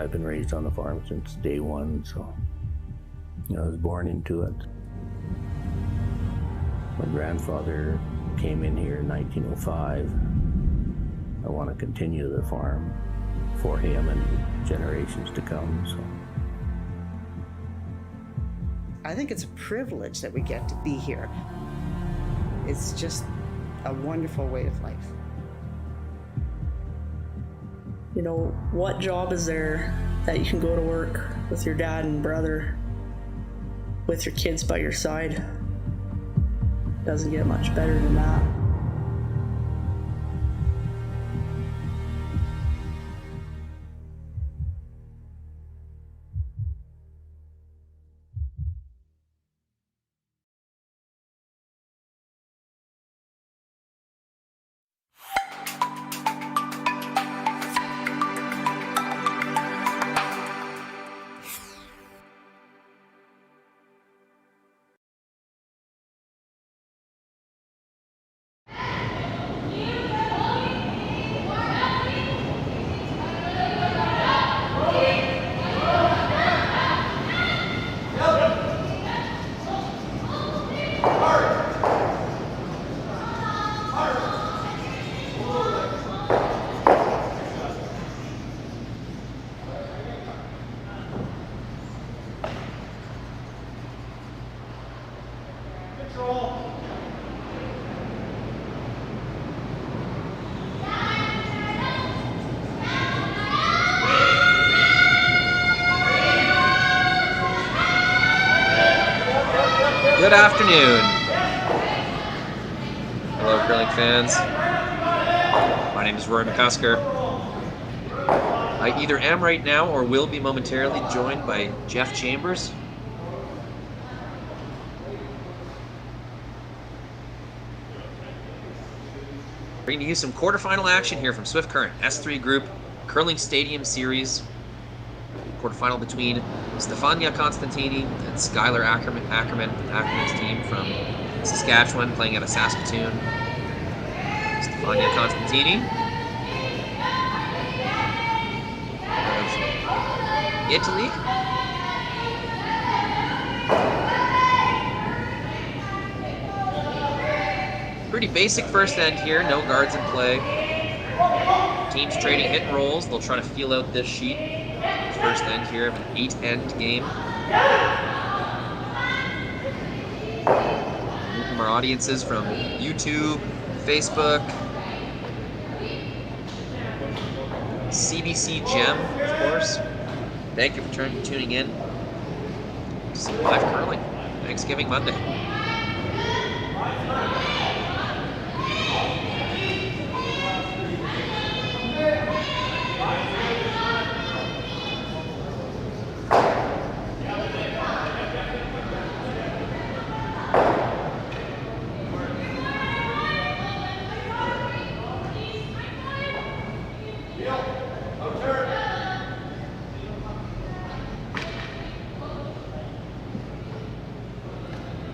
I've been raised on the farm since day one, so I was born into it. My grandfather came in here in 1905. I want to continue the farm for him and generations to come. So I think it's a privilege that we get to be here. It's just a wonderful way of life. You know, what job is there that you can go to work with your dad and brother, with your kids by your side? Doesn't get much better than that. Good afternoon. Hello, curling fans. My name is Roy McCusker. I either am right now or will be momentarily joined by Jeff Chambers. Bringing you some quarterfinal action here from Swift Current S3 Group Curling Stadium Series. Quarterfinal between Stefania Constantini and Skylar Ackerman's team from Saskatchewan, playing out of Saskatoon. Stefania Constantini of Italy. Pretty basic first end here, no guards in play. Teams trading hit and rolls. They'll try to feel out this sheet. First end here of an 8-end game. From our audiences from YouTube, Facebook, CBC Gem, of course. Thank you for tuning in to see live curling. Thanksgiving Monday.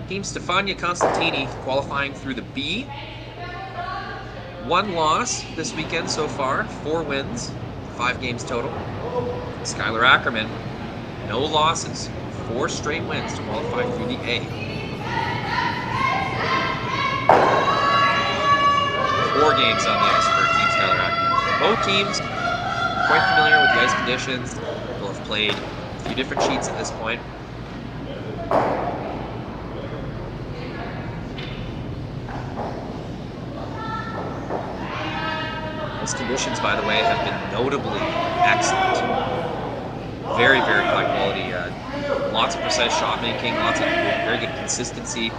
Team Stefania Constantini qualifying through the B. 1 loss this weekend so far, 4 wins, 5 games total. Skylar Ackerman, no losses, 4 straight wins to qualify through the A. 4 games on the ice for Team Skylar Ackerman. Both teams quite familiar with the ice conditions. Both played a few different sheets at this point. Conditions, by the way, have been notably excellent. Very, very high quality. Lots of precise shot making, lots of very good consistency.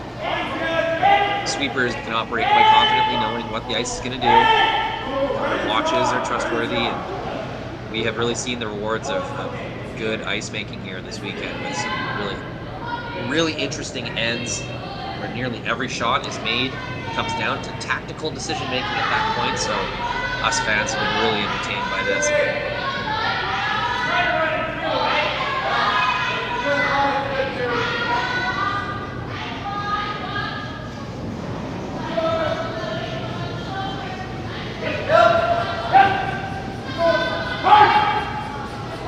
Sweepers can operate quite confidently knowing what the ice is going to do. Their watches are trustworthy, and we have really seen the rewards of good ice making here this weekend with some really interesting ends where nearly every shot is made. It comes down to tactical decision making at that point, so us fans have been really entertained by this.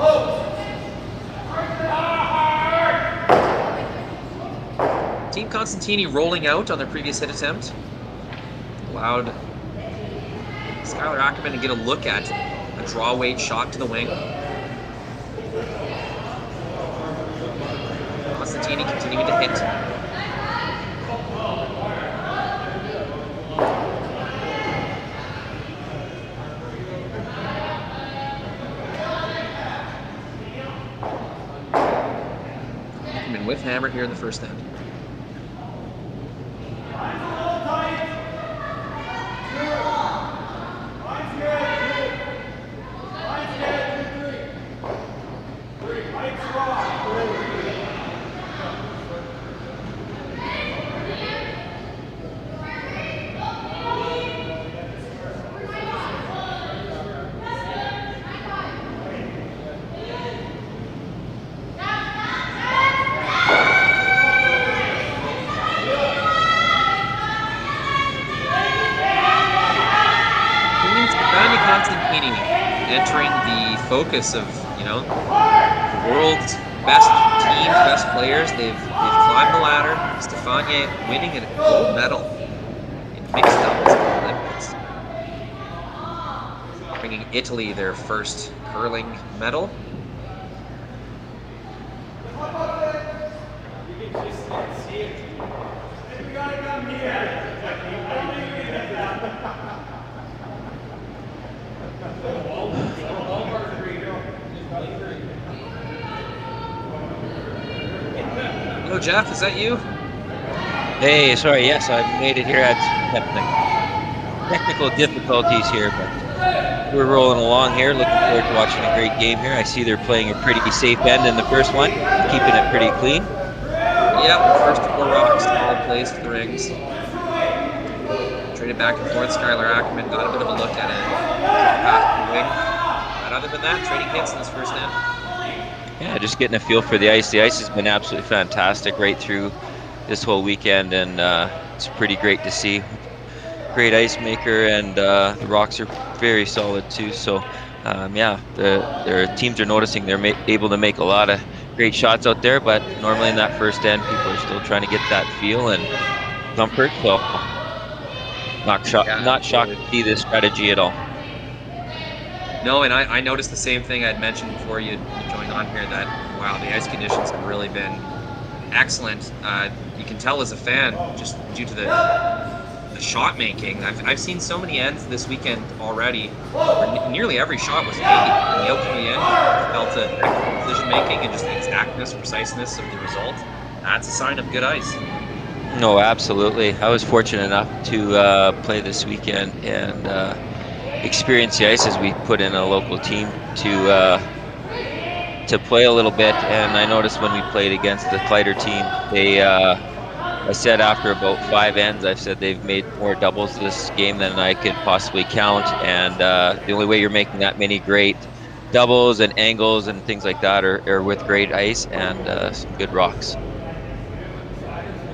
Oh! Team Constantini rolling out on their previous hit attempt. Allowed Skylar Ackerman to get a look at a draw weight shot to the wing. Constantini continuing to hit. Ackerman with hammer here in the first end. Stefania Constantini entering the focus of, you know, the world's best teams, best players. They've climbed the ladder. Stefania winning a gold medal in mixed doubles at the Olympics, bringing Italy their first curling medal. Hello, Jeff. Is that you? Hey, sorry. Yes, I made it here. I had technical difficulties here, but we're rolling along here. Looking forward to watching a great game here. I see they're playing a pretty safe end in the first one, keeping it pretty clean. Yep, first 4 rocks, all placed the rings. Traded back and forth. Skylar Ackerman got a bit of a look at it. Past the wing. But other than that, trading hits in this first end. Yeah, just getting a feel for the ice. The ice has been absolutely fantastic right through this whole weekend, and it's pretty great to see. Great ice maker, and the rocks are very solid too. So, yeah, their teams are noticing they're able to make a lot of great shots out there, but normally in that first end, people are still trying to get that feel and comfort. So, not shocked to see this strategy at all. No, and I noticed the same thing I'd mentioned before you joined on here, that, wow, the ice conditions have really been excellent. You can tell as a fan, just due to the shot making. I've seen so many ends this weekend already where nearly every shot was made. And the outcome of the end, felt the decision making and just the exactness, preciseness of the result. That's a sign of good ice. No, absolutely. I was fortunate enough to play this weekend and experience the ice as we put in a local team to play a little bit. And I noticed when we played against the Kleider team, I said after about 5 ends, I've said they've made more doubles this game than I could possibly count. And the only way you're making that many great doubles and angles and things like that are with great ice and some good rocks.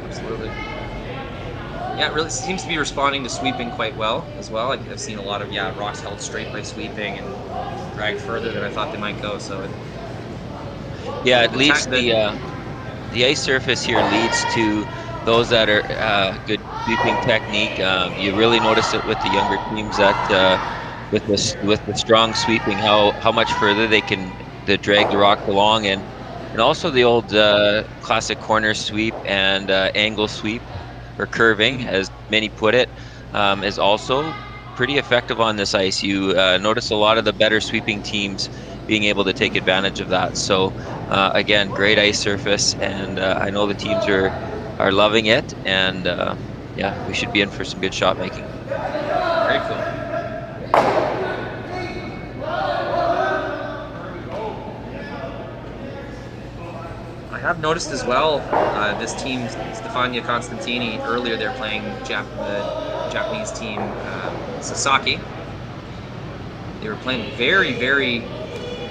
Absolutely. Yeah, it really seems to be responding to sweeping quite well as well. I've seen a lot of rocks held straight by sweeping and dragged further than I thought they might go. So it leads the ice surface here leads to those that are good sweeping technique. You really notice it with the younger teams that with the strong sweeping, how much further they can drag the rock along, and also the old classic corner sweep and angle sweep, or curving, as many put it, is also pretty effective on this ice. You notice a lot of the better sweeping teams being able to take advantage of that. So again, great ice surface, and I know the teams are loving it, and we should be in for some good shot making. Very cool. I have noticed as well, this team, Stefania Constantini, earlier they're playing the Japanese team, Sasaki. They were playing very, very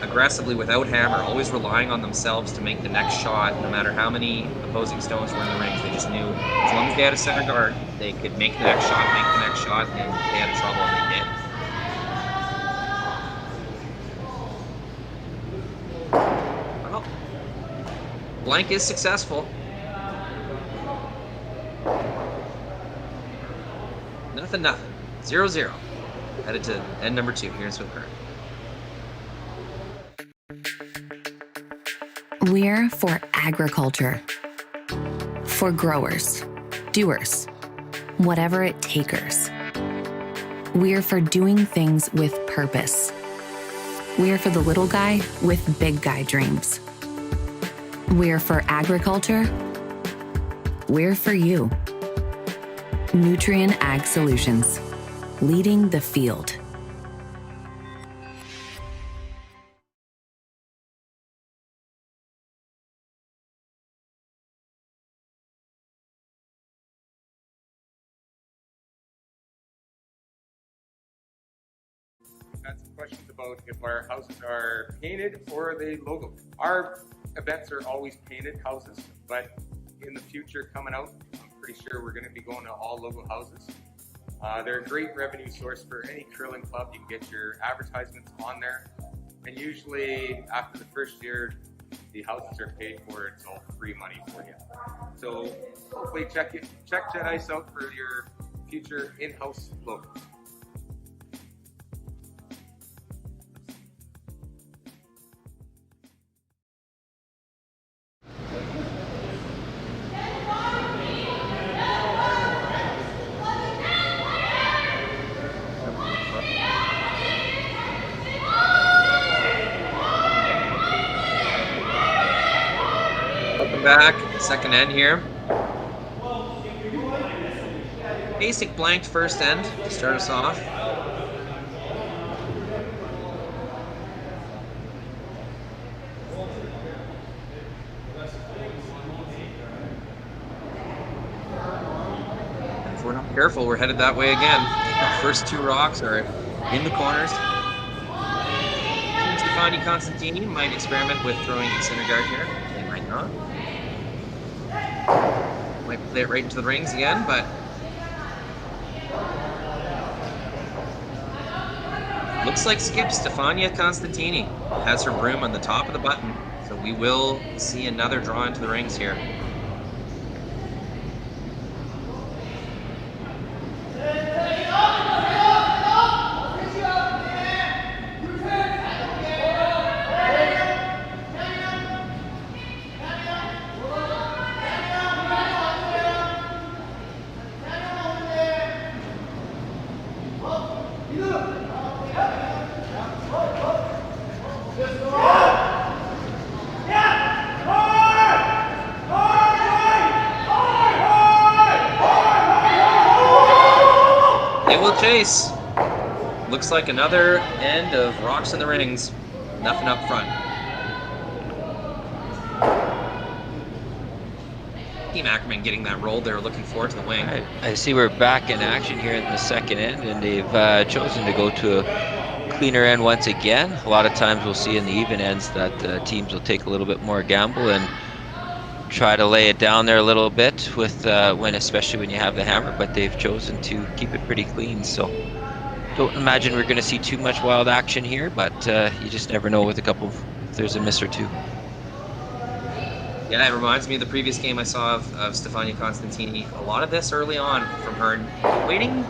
aggressively without hammer, always relying on themselves to make the next shot, no matter how many opposing stones were in the rings. They just knew as long as they had a center guard, they could make the next shot, and they had trouble, and they did. Well, blank is successful. Nothing. 0-0. Headed to end number 2 here in Swim Current. We're for agriculture. For growers, doers, whatever it takers. We're for doing things with purpose. We're for the little guy with big guy dreams. We're for agriculture. We're for you. Nutrien Ag Solutions, leading the field. Had some questions about if our houses are painted or are they logo. Our events are always painted houses, but in the future coming out, I'm pretty sure we're going to be going to all logo houses. They're a great revenue source for any curling club. You can get your advertisements on there, and usually after the first year, the houses are paid for. It's all free money for you. So hopefully check Jet Ice out for your future in-house logo. Back, second end here. Basic blanked first end to start us off. And if we're not careful, we're headed that way again. The first 2 rocks are in the corners. Stefania Constantini might experiment with throwing the center guard here. They might not. Might play it right into the rings again, but looks like skip Stefania Constantini has her broom on the top of the button, so we will see another draw into the rings here. Chase. Looks like another end of rocks in the rings. Nothing up front. Team Ackerman getting that roll there, looking forward to the wing. I see we're back in action here in the second end, and they've chosen to go to a cleaner end once again. A lot of times we'll see in the even ends that teams will take a little bit more gamble and try to lay it down there a little bit with especially when you have the hammer, but they've chosen to keep it pretty clean. So don't imagine we're going to see too much wild action here, but you just never know with a couple if there's a miss or two. Yeah, it reminds me of the previous game I saw of Stefania Constantini. A lot of this early on from her, waiting,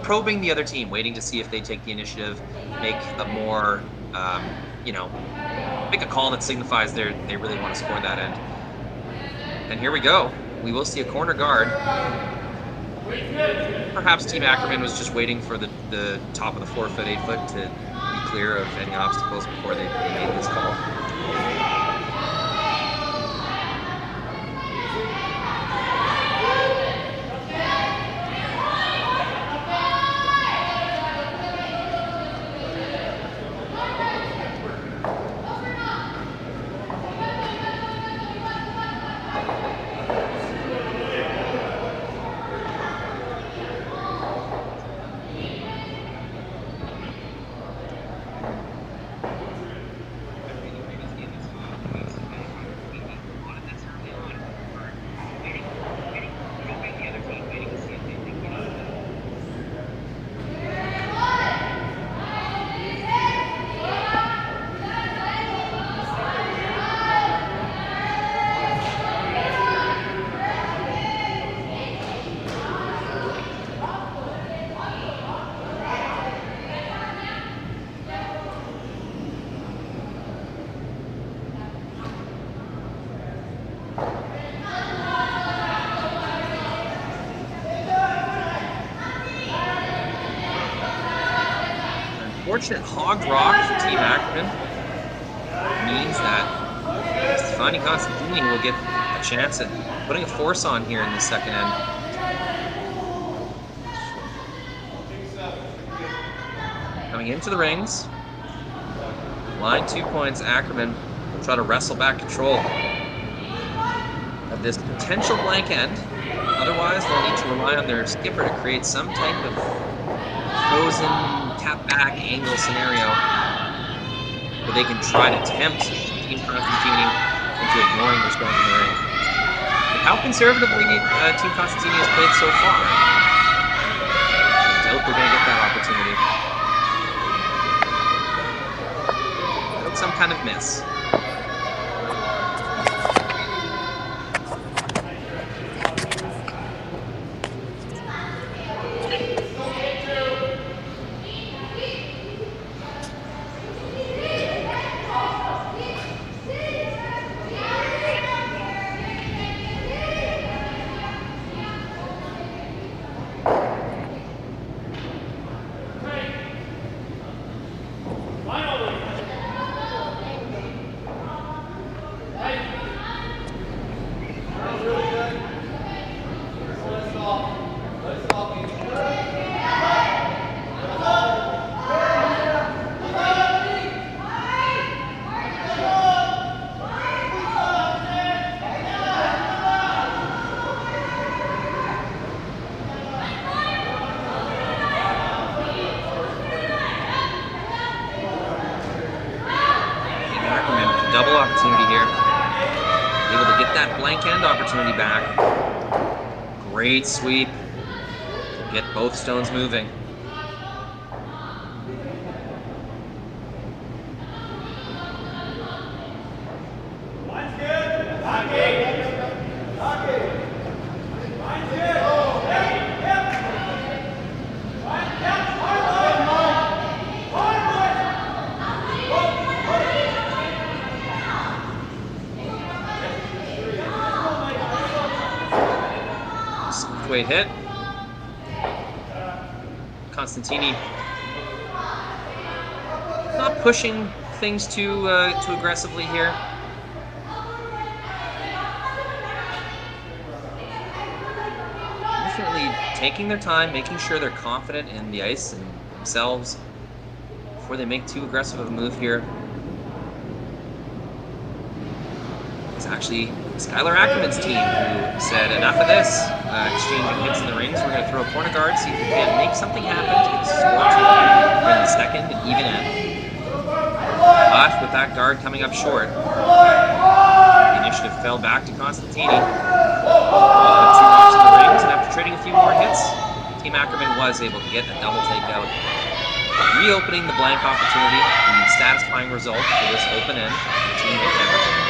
probing the other team, waiting to see if they take the initiative, make a more, make a call that signifies they really want to score that end. And here we go. We will see a corner guard. Perhaps Team Ackerman was just waiting for the top of the 4-foot, 8-foot to be clear of any obstacles before they made this call. unfortunate hogged rock for Team Ackerman means that Stefania Constantini will get a chance at putting a force on here in the second end. Coming into the rings. Line 2 points, Ackerman will try to wrestle back control of this potential blank end. Otherwise, they'll need to rely on their skipper to create some type of frozen tap back angle scenario where they can try to tempt Team Constantini into ignoring their stone in the ring. But how conservatively Team Constantini has played so far, I doubt they're going to get that opportunity. Some kind of miss. Opportunity back. Great sweep. Get both stones moving. Weight hit. Constantini not pushing things too aggressively here. Definitely taking their time, making sure they're confident in the ice and themselves before they make too aggressive of a move here. It's actually Skylar Ackerman's team who said, enough of this, exchanging hits in the rings. We're going to throw a corner guard, see if we can make something happen to get score in the second and even end. But with that guard coming up short, the initiative fell back to Constantini. Put 2 rocks in the rings, and after trading a few more hits, Team Ackerman was able to get a double takeout, reopening the blank opportunity and satisfying result for this open end for Team Ackerman.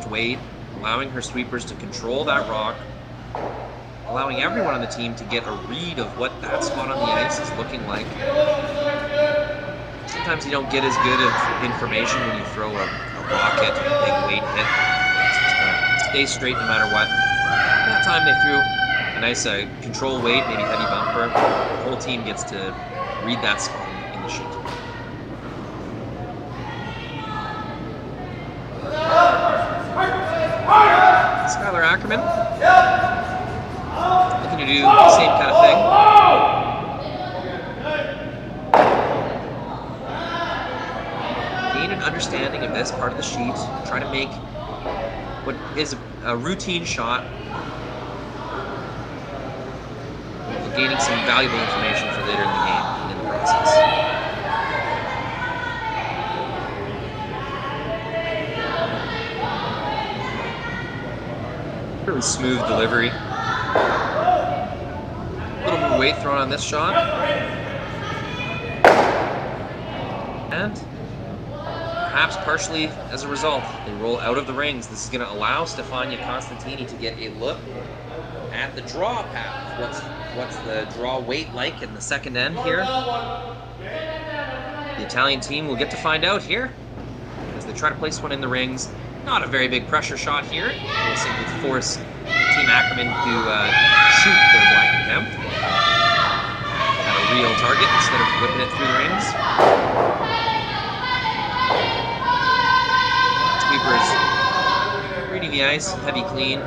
Weight, allowing her sweepers to control that rock, allowing everyone on the team to get a read of what that spot on the ice is looking like. Sometimes you don't get as good of information when you throw a rocket, a big weight hit. Stay straight no matter what. That time they threw a nice control weight, maybe heavy bumper. The whole team gets to read that spot in the sheet. Skylar Ackerman looking to do the same kind of thing. Gain an understanding of this part of the sheet. Try to make what is a routine shot. We'll gaining some valuable information for later in the game in the process. Really smooth delivery. A little more weight thrown on this shot. And perhaps partially as a result, they roll out of the rings. This is going to allow Stefania Constantini to get a look at the draw path. What's the draw weight like in the second end here? The Italian team will get to find out here as they try to place one in the rings. Not a very big pressure shot here. It will simply force Team Ackerman to shoot their blank attempt at a real target instead of whipping it through the rings. Sweepers reading the ice, heavy clean.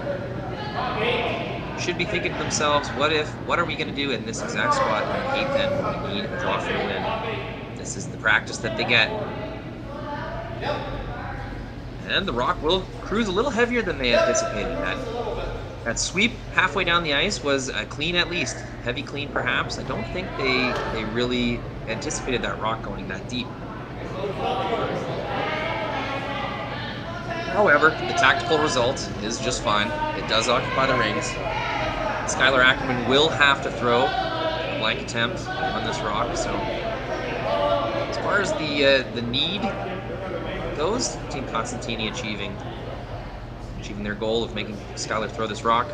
Should be thinking to themselves, what are we going to do in this exact spot in the 8th end when we need a draw for the win? This is the practice that they get. And the rock will cruise a little heavier than they anticipated. That sweep halfway down the ice was a clean at least. Heavy clean perhaps. I don't think they really anticipated that rock going that deep. However, the tactical result is just fine. It does occupy the rings. Skylar Ackerman will have to throw a blank attempt on this rock. So as far as the need goes, Team Constantini achieving their goal of making Skylar throw this rock.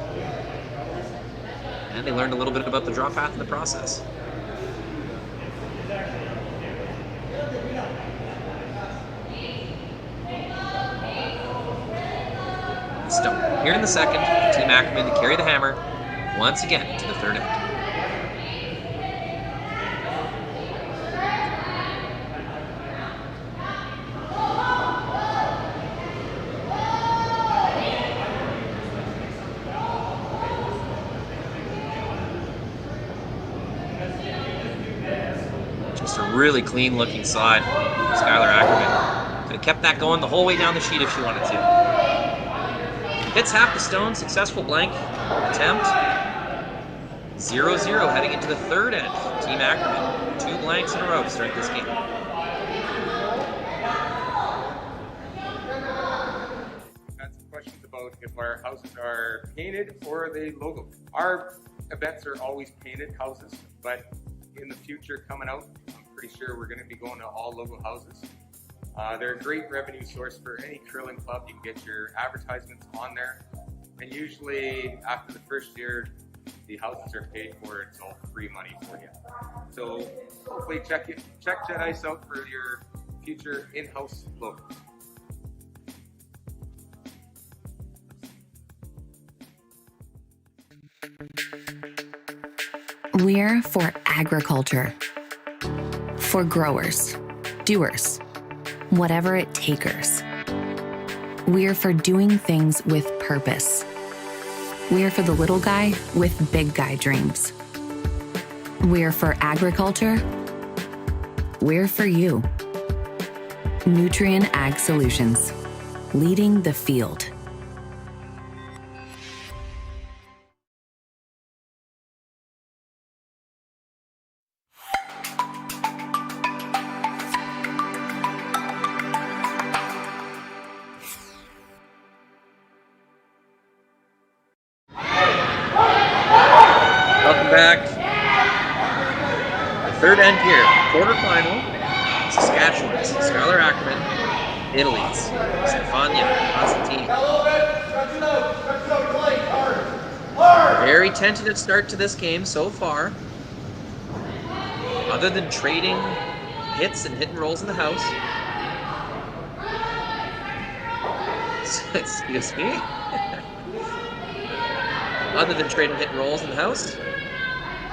And they learned a little bit about the draw path in the process. Stone here in the second, Team Ackerman to carry the hammer once again to the third end. Just a really clean looking slide from Skylar Ackerman. Could have kept that going the whole way down the sheet if she wanted to. Hits half the stone, successful blank attempt. 0-0 heading into the third end. Team Ackerman, 2 blanks in a row to start this game. Had some questions about if our houses are painted or are they logo. Our events are always painted houses, but in the future coming out, I'm pretty sure we're going to be going to all logo houses. They're a great revenue source for any curling club. You can get your advertisements on there. And usually after the first year, the houses are paid for. It's all free money for you. So hopefully check Jet Ice out for your future in-house logo. We're for agriculture. For growers, doers, whatever it takers. We're for doing things with purpose. We're for the little guy with big guy dreams. We're for agriculture. We're for you. Nutrien Ag Solutions, leading the field. Third end here, quarterfinal, Saskatchewan's Skylar Ackerman, Italy's Stefania Constantini. Very tentative start to this game so far. Other than trading hits and hit and rolls in the house. Excuse me. Other than trading hit and rolls in the house,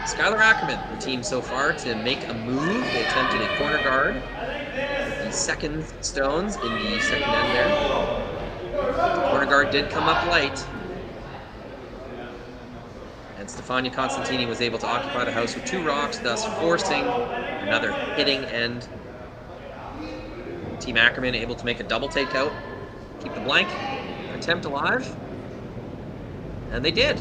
Skylar Ackerman, the team so far to make a move. They attempted a corner guard with the second stones in the second end there. The corner guard did come up light. And Stefania Constantini was able to occupy the house with 2 rocks, thus forcing another hitting end. Team Ackerman able to make a double takeout, keep the blank attempt alive. And they did.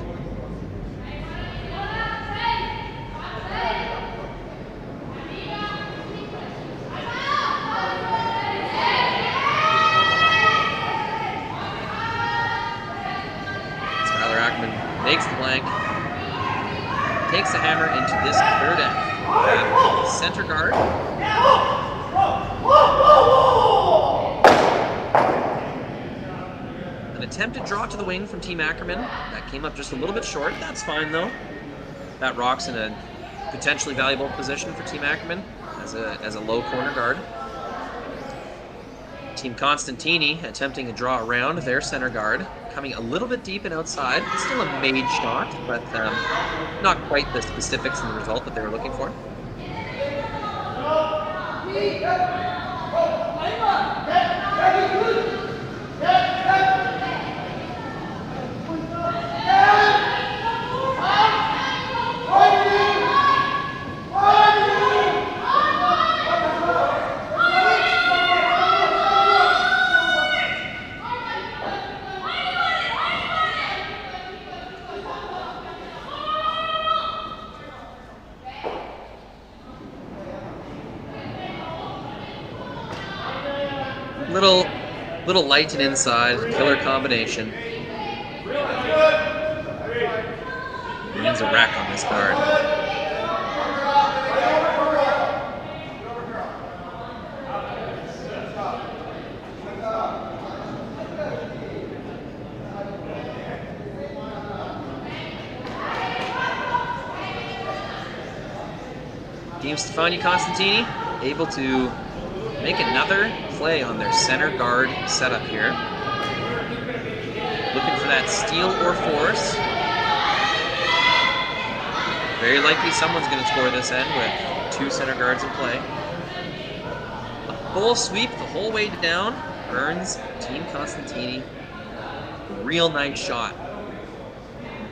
makes the blank, takes the hammer into this third end. Center guard. An attempted draw to the wing from Team Ackerman. That came up just a little bit short. That's fine, though. That rock's in a potentially valuable position for Team Ackerman as a low corner guard. Team Constantini attempting a draw around their center guard, coming a little bit deep and outside. Still a made shot, but not quite the specifics and the result that they were looking for. Little light and inside, killer combination. Means a wreck on this guard. Team Stefania Constantini able to make another play on their center guard setup here. Looking for that steal or force. Very likely someone's going to score this end with two center guards in play. A full sweep the whole way down. Earns Team Constantini a real nice shot.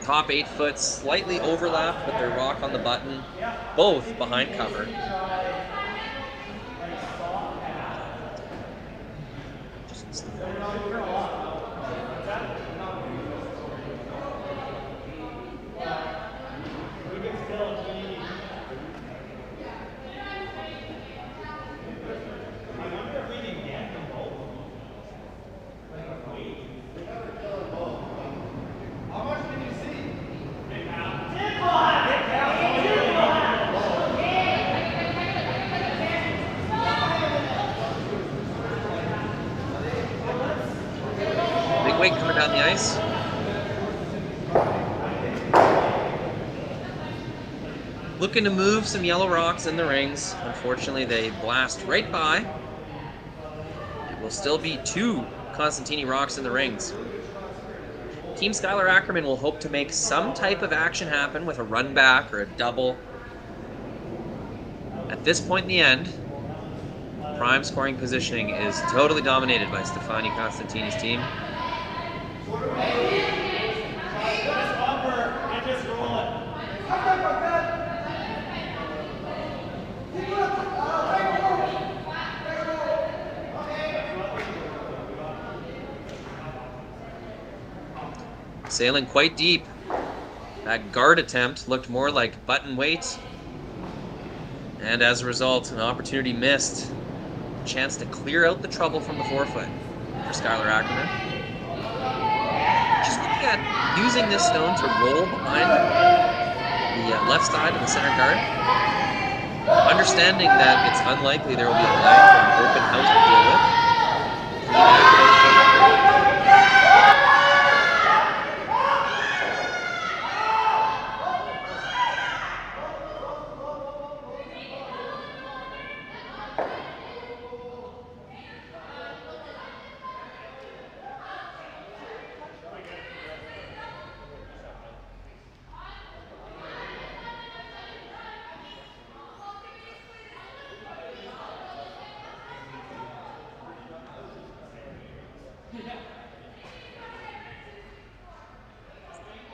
Top 8 foot, slightly overlapped with their rock on the button, both behind cover. Coming down the ice. Looking to move some yellow rocks in the rings. Unfortunately, they blast right by. It will still be 2 Constantini rocks in the rings. Team Skylar Ackerman will hope to make some type of action happen with a run back or a double. At this point in the end, prime scoring positioning is totally dominated by Stefania Constantini's team. Sailing quite deep. That guard attempt looked more like button weight. And as a result, an opportunity missed. A chance to clear out the trouble from the forefoot for Skylar Ackerman. Just looking at using this stone to roll behind the left side of the center guard. Understanding that it's unlikely there will be a blank or an open house to deal with.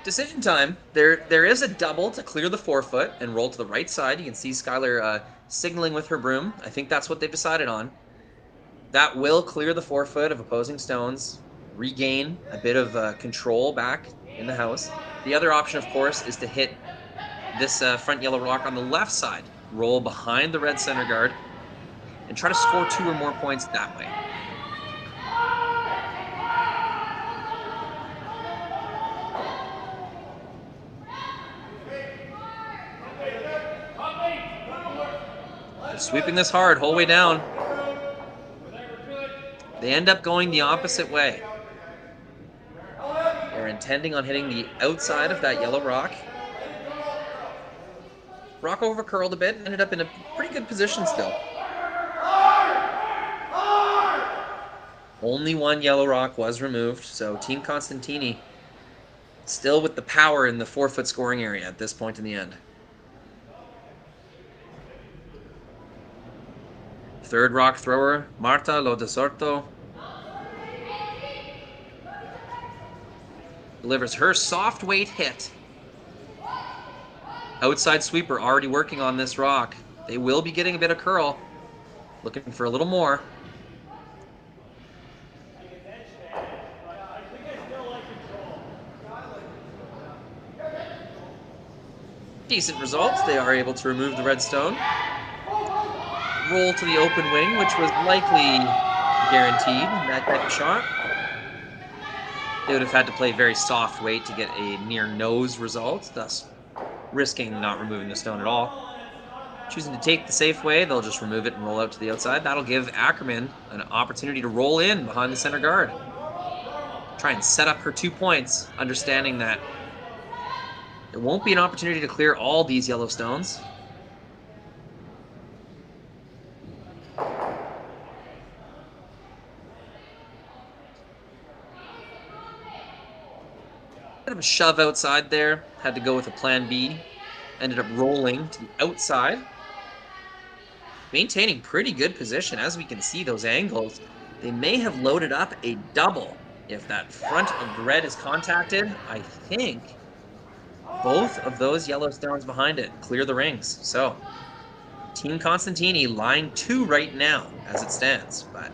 Decision time. There is a double to clear the forefoot and roll to the right side. You can see Skylar signaling with her broom. I think that's what they've decided on. That will clear the forefoot of opposing stones, regain a bit of control back in the house. The other option, of course, is to hit this front yellow rock on the left side, roll behind the red center guard, and try to score 2 or more points that way. sweeping this hard, whole way down. They end up going the opposite way. They're intending on hitting the outside of that yellow rock. Rock over curled a bit, ended up in a pretty good position still. Only one yellow rock was removed, so Team Constantini still with the power in the 4-foot scoring area at this point in the end. Third rock thrower, Marta Lodesorto, delivers her soft weight hit. Outside sweeper already working on this rock. They will be getting a bit of curl. Looking for a little more. Decent results. They are able to remove the red stone. Roll to the open wing, which was likely guaranteed in that type of shot. They would have had to play very soft weight to get a near nose result, thus risking not removing the stone at all. Choosing to take the safe way, they'll just remove it and roll out to the outside. That'll give Ackerman an opportunity to roll in behind the center guard. Try and set up her 2 points, understanding that there won't be an opportunity to clear all these yellow stones. Bit of a shove outside there. Had to go with a plan B. Ended up rolling to the outside. Maintaining pretty good position. As we can see, those angles, they may have loaded up a double. If that front of the red is contacted, I think both of those yellow stones behind it clear the rings. So, Team Constantini line 2 right now as it stands, but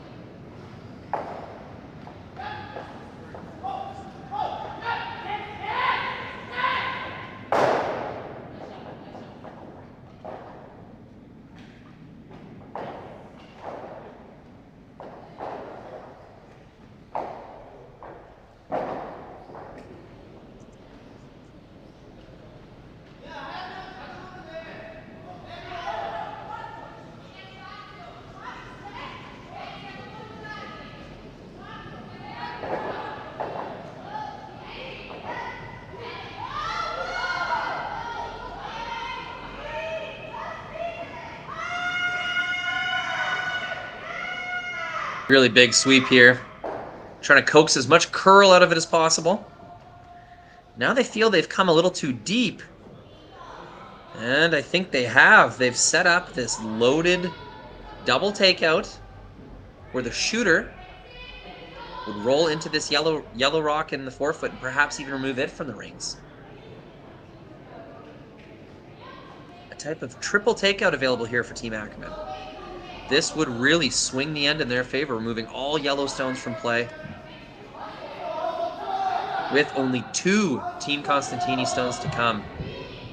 really big sweep here. Trying to coax as much curl out of it as possible. Now they feel they've come a little too deep. And I think they have. They've set up this loaded double takeout where the shooter would roll into this yellow rock in the 4-foot and perhaps even remove it from the rings. A type of triple takeout available here for Team Ackerman. This would really swing the end in their favor, removing all yellow stones from play. With only 2 Team Constantini stones to come.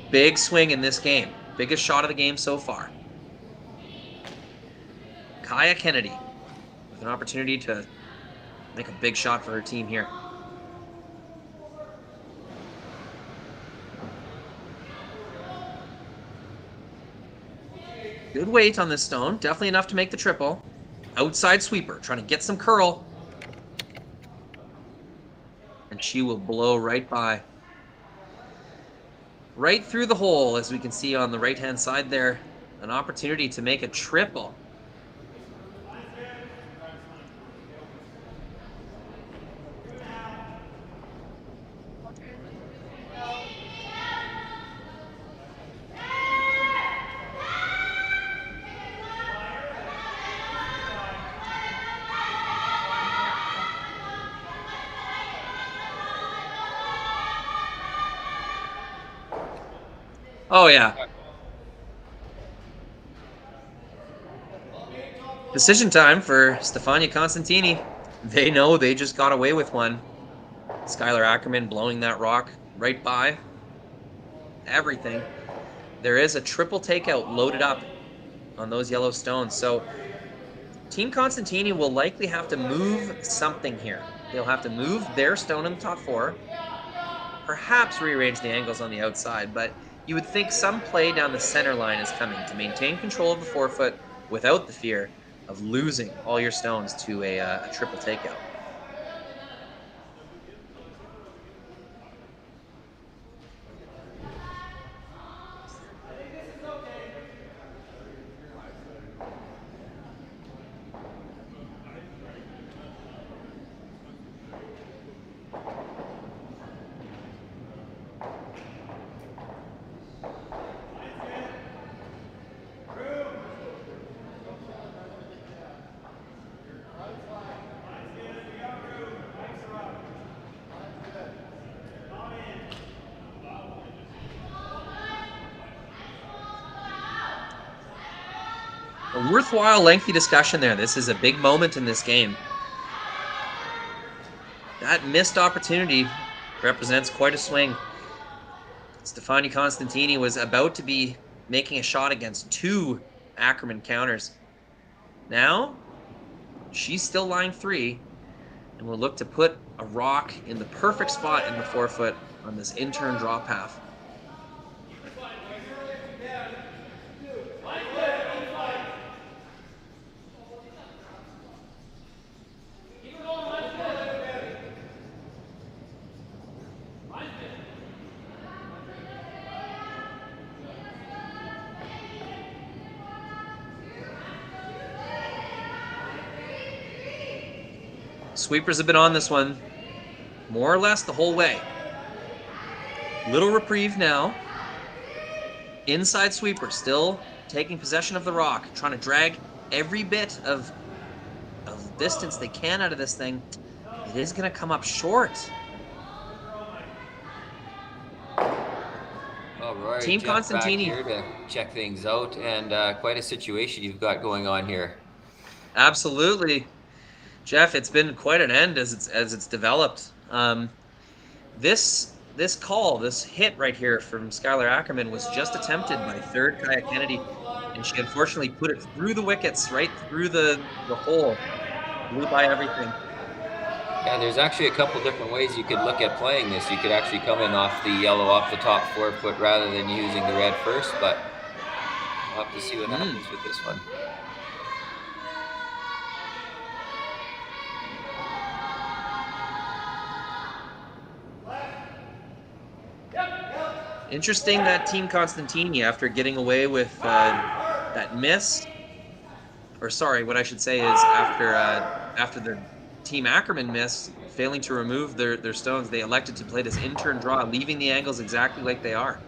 Big swing in this game. Biggest shot of the game so far. Kaya Kennedy with an opportunity to make a big shot for her team here. Good weight on this stone. Definitely enough to make the triple. Outside sweeper. Trying to get some curl. And she will blow right by. Right through the hole, as we can see on the right-hand side there. An opportunity to make a triple. Oh, yeah. Decision time for Stefania Constantini. They know they just got away with one. Skylar Ackerman blowing that rock right by. Everything. There is a triple takeout loaded up on those yellow stones. So Team Constantini will likely have to move something here. They'll have to move their stone in the top 4. Perhaps rearrange the angles on the outside, but You would think some play down the center line is coming to maintain control of the forefoot without the fear of losing all your stones to a triple takeout. A worthwhile, lengthy discussion there. This is a big moment in this game. That missed opportunity represents quite a swing. Stefania Constantini was about to be making a shot against 2 Ackerman counters. Now, she's still lying 3, and will look to put a rock in the perfect spot in the forefoot on this in-turn draw path. Sweepers have been on this one more or less the whole way. Little reprieve now. Inside sweeper still taking possession of the rock, trying to drag every bit of distance they can out of this thing. It is going to come up short. All right, Team Jeff Constantini back here to check things out, and quite a situation you've got going on here. Absolutely. Jeff, it's been quite an end as it's developed. This hit right here from Skylar Ackerman was just attempted by third Kaya Kennedy, and she unfortunately put it through the wickets, right through the hole, blew by everything. Yeah, there's actually a couple different ways you could look at playing this. You could actually come in off the yellow, off the top forefoot, rather than using the red first, but we'll have to see what happens with this one. Interesting that Team Constantini, after getting away with that miss, or sorry, what I should say is after the Team Ackerman miss, failing to remove their stones, they elected to play this in-turn draw, leaving the angles exactly like they are.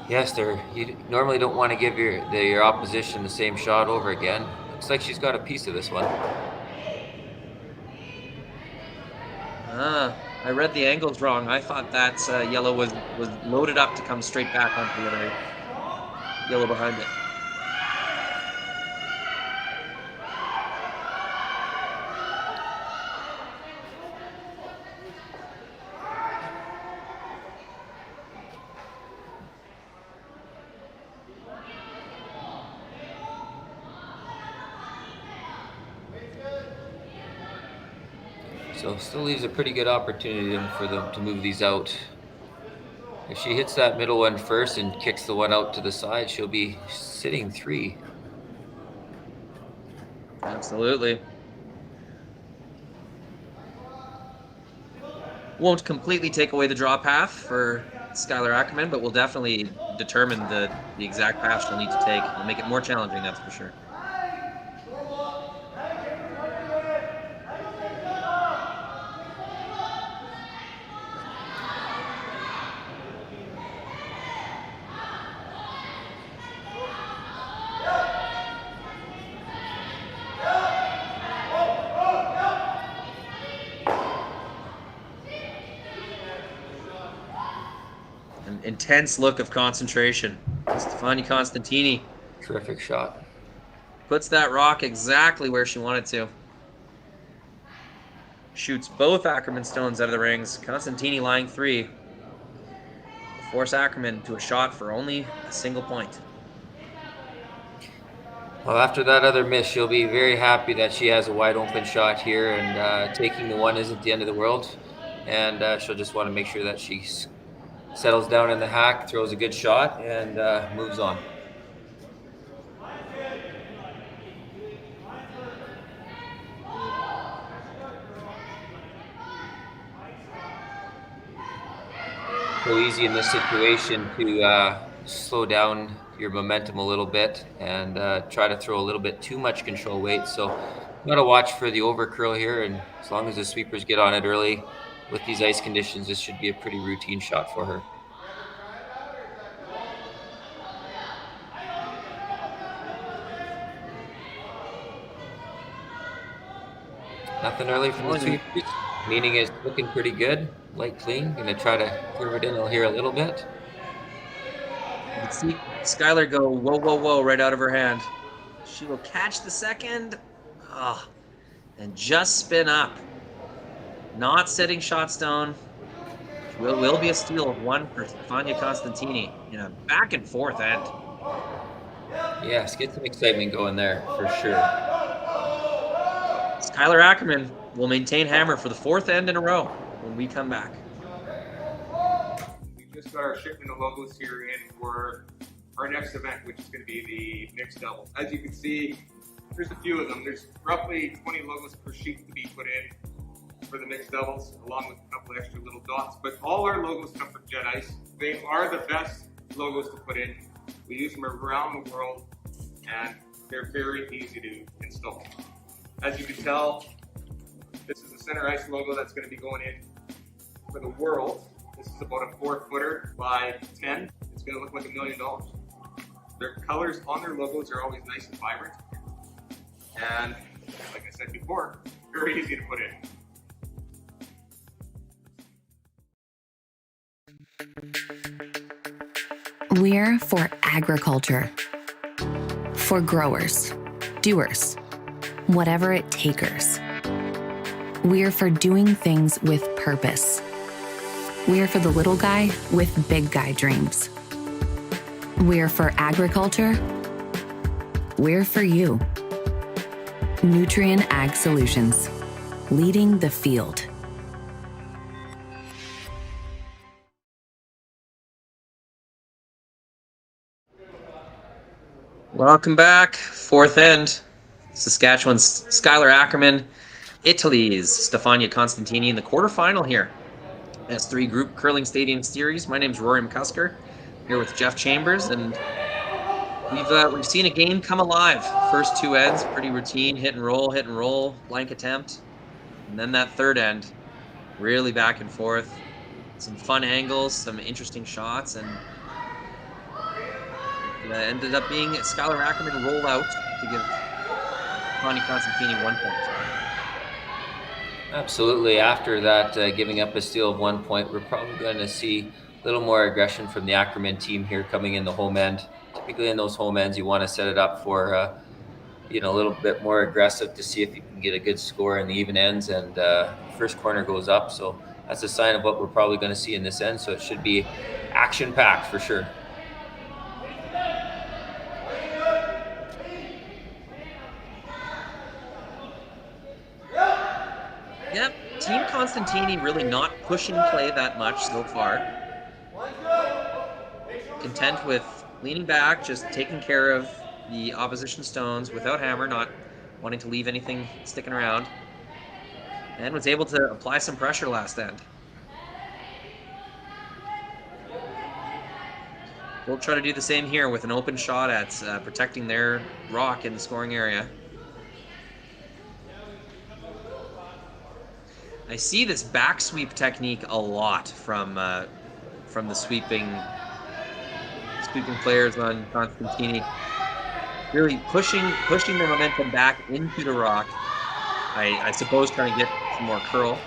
Yes, you normally don't want to give your opposition the same shot over again. Looks like she's got a piece of this one. I read the angles wrong. I thought that yellow was loaded up to come straight back onto the other yellow behind it. So still leaves a pretty good opportunity for them to move these out. If she hits that middle one first and kicks the one out to the side, she'll be sitting 3. Absolutely. Won't completely take away the draw path for Skylar Ackerman, but will definitely determine the exact path she'll need to take. It'll make it more challenging, that's for sure. Intense look of concentration. Stefania Constantini. Terrific shot. Puts that rock exactly where she wanted to. Shoots both Ackerman stones out of the rings. Constantini lying 3. Force Ackerman to a shot for only a single point. Well, after that other miss, she'll be very happy that she has a wide open shot here, and taking the one isn't the end of the world. And she'll just want to make sure that she settles down in the hack, throws a good shot, and moves on. So easy in this situation to slow down your momentum a little bit and try to throw a little bit too much control weight. So you got to watch for the over curl here, and as long as the sweepers get on it early with these ice conditions, this should be a pretty routine shot for her. Nothing early from the sweepers. Meaning is looking pretty good. Light clean. Gonna try to curve it in here a little bit. You can see Skylar go whoa, whoa, whoa right out of her hand. She will catch the second. And just spin up. Not setting shots down. Will be a steal of one for Stefania Constantini in a back and forth end. Yes, get some excitement going there for sure. Skylar Ackerman will maintain hammer for the fourth end in a row when we come back. We just got our shipment of logos here in for our next event, which is going to be the mixed doubles. As you can see, there's a few of them. There's roughly 20 logos per sheet to be put in for the mixed doubles, along with a couple extra little dots. But all our logos come from Jet Ice. They are the best logos to put in. We use them around the world, and they're very easy to install. As you can tell, this is the center ice logo that's going to be going in for the world. This is about a 4-footer by 10. It's going to look like $1 million. Their colors on their logos are always nice and vibrant. And like I said before, very easy to put in. We're for agriculture, for growers, doers, whatever it takers. We're for doing things with purpose. We're for the little guy with big guy dreams. We're for agriculture. We're for you. Nutrien Ag Solutions, leading the field. Welcome back. Fourth end. Saskatchewan's Skylar Ackerman, Italy's Stefania Constantini in the quarterfinal here. S3 Group Curling Stadium Series. My name's Rory McCusker, here with Jeff Chambers, and we've seen a game come alive. First two ends, pretty routine, hit and roll, blank attempt. And then that third end, really back and forth. Some fun angles, some interesting shots, and it ended up being Skylar Ackerman roll out to give Stefania Constantini 1 point. Absolutely. After that, giving up a steal of 1 point, we're probably going to see a little more aggression from the Ackerman team here coming in the home end. Typically in those home ends, you want to set it up for a little bit more aggressive to see if you can get a good score in the even ends, and first corner goes up. So that's a sign of what we're probably going to see in this end. So it should be action-packed for sure. Yep, Team Constantini really not pushing play that much so far. Content with leaning back, just taking care of the opposition stones without hammer, not wanting to leave anything sticking around. And was able to apply some pressure last end. We'll try to do the same here with an open shot at protecting their rock in the scoring area. I see this back sweep technique a lot from the sweeping players on Constantini. Really pushing the momentum back into the rock. I suppose trying to get some more curl.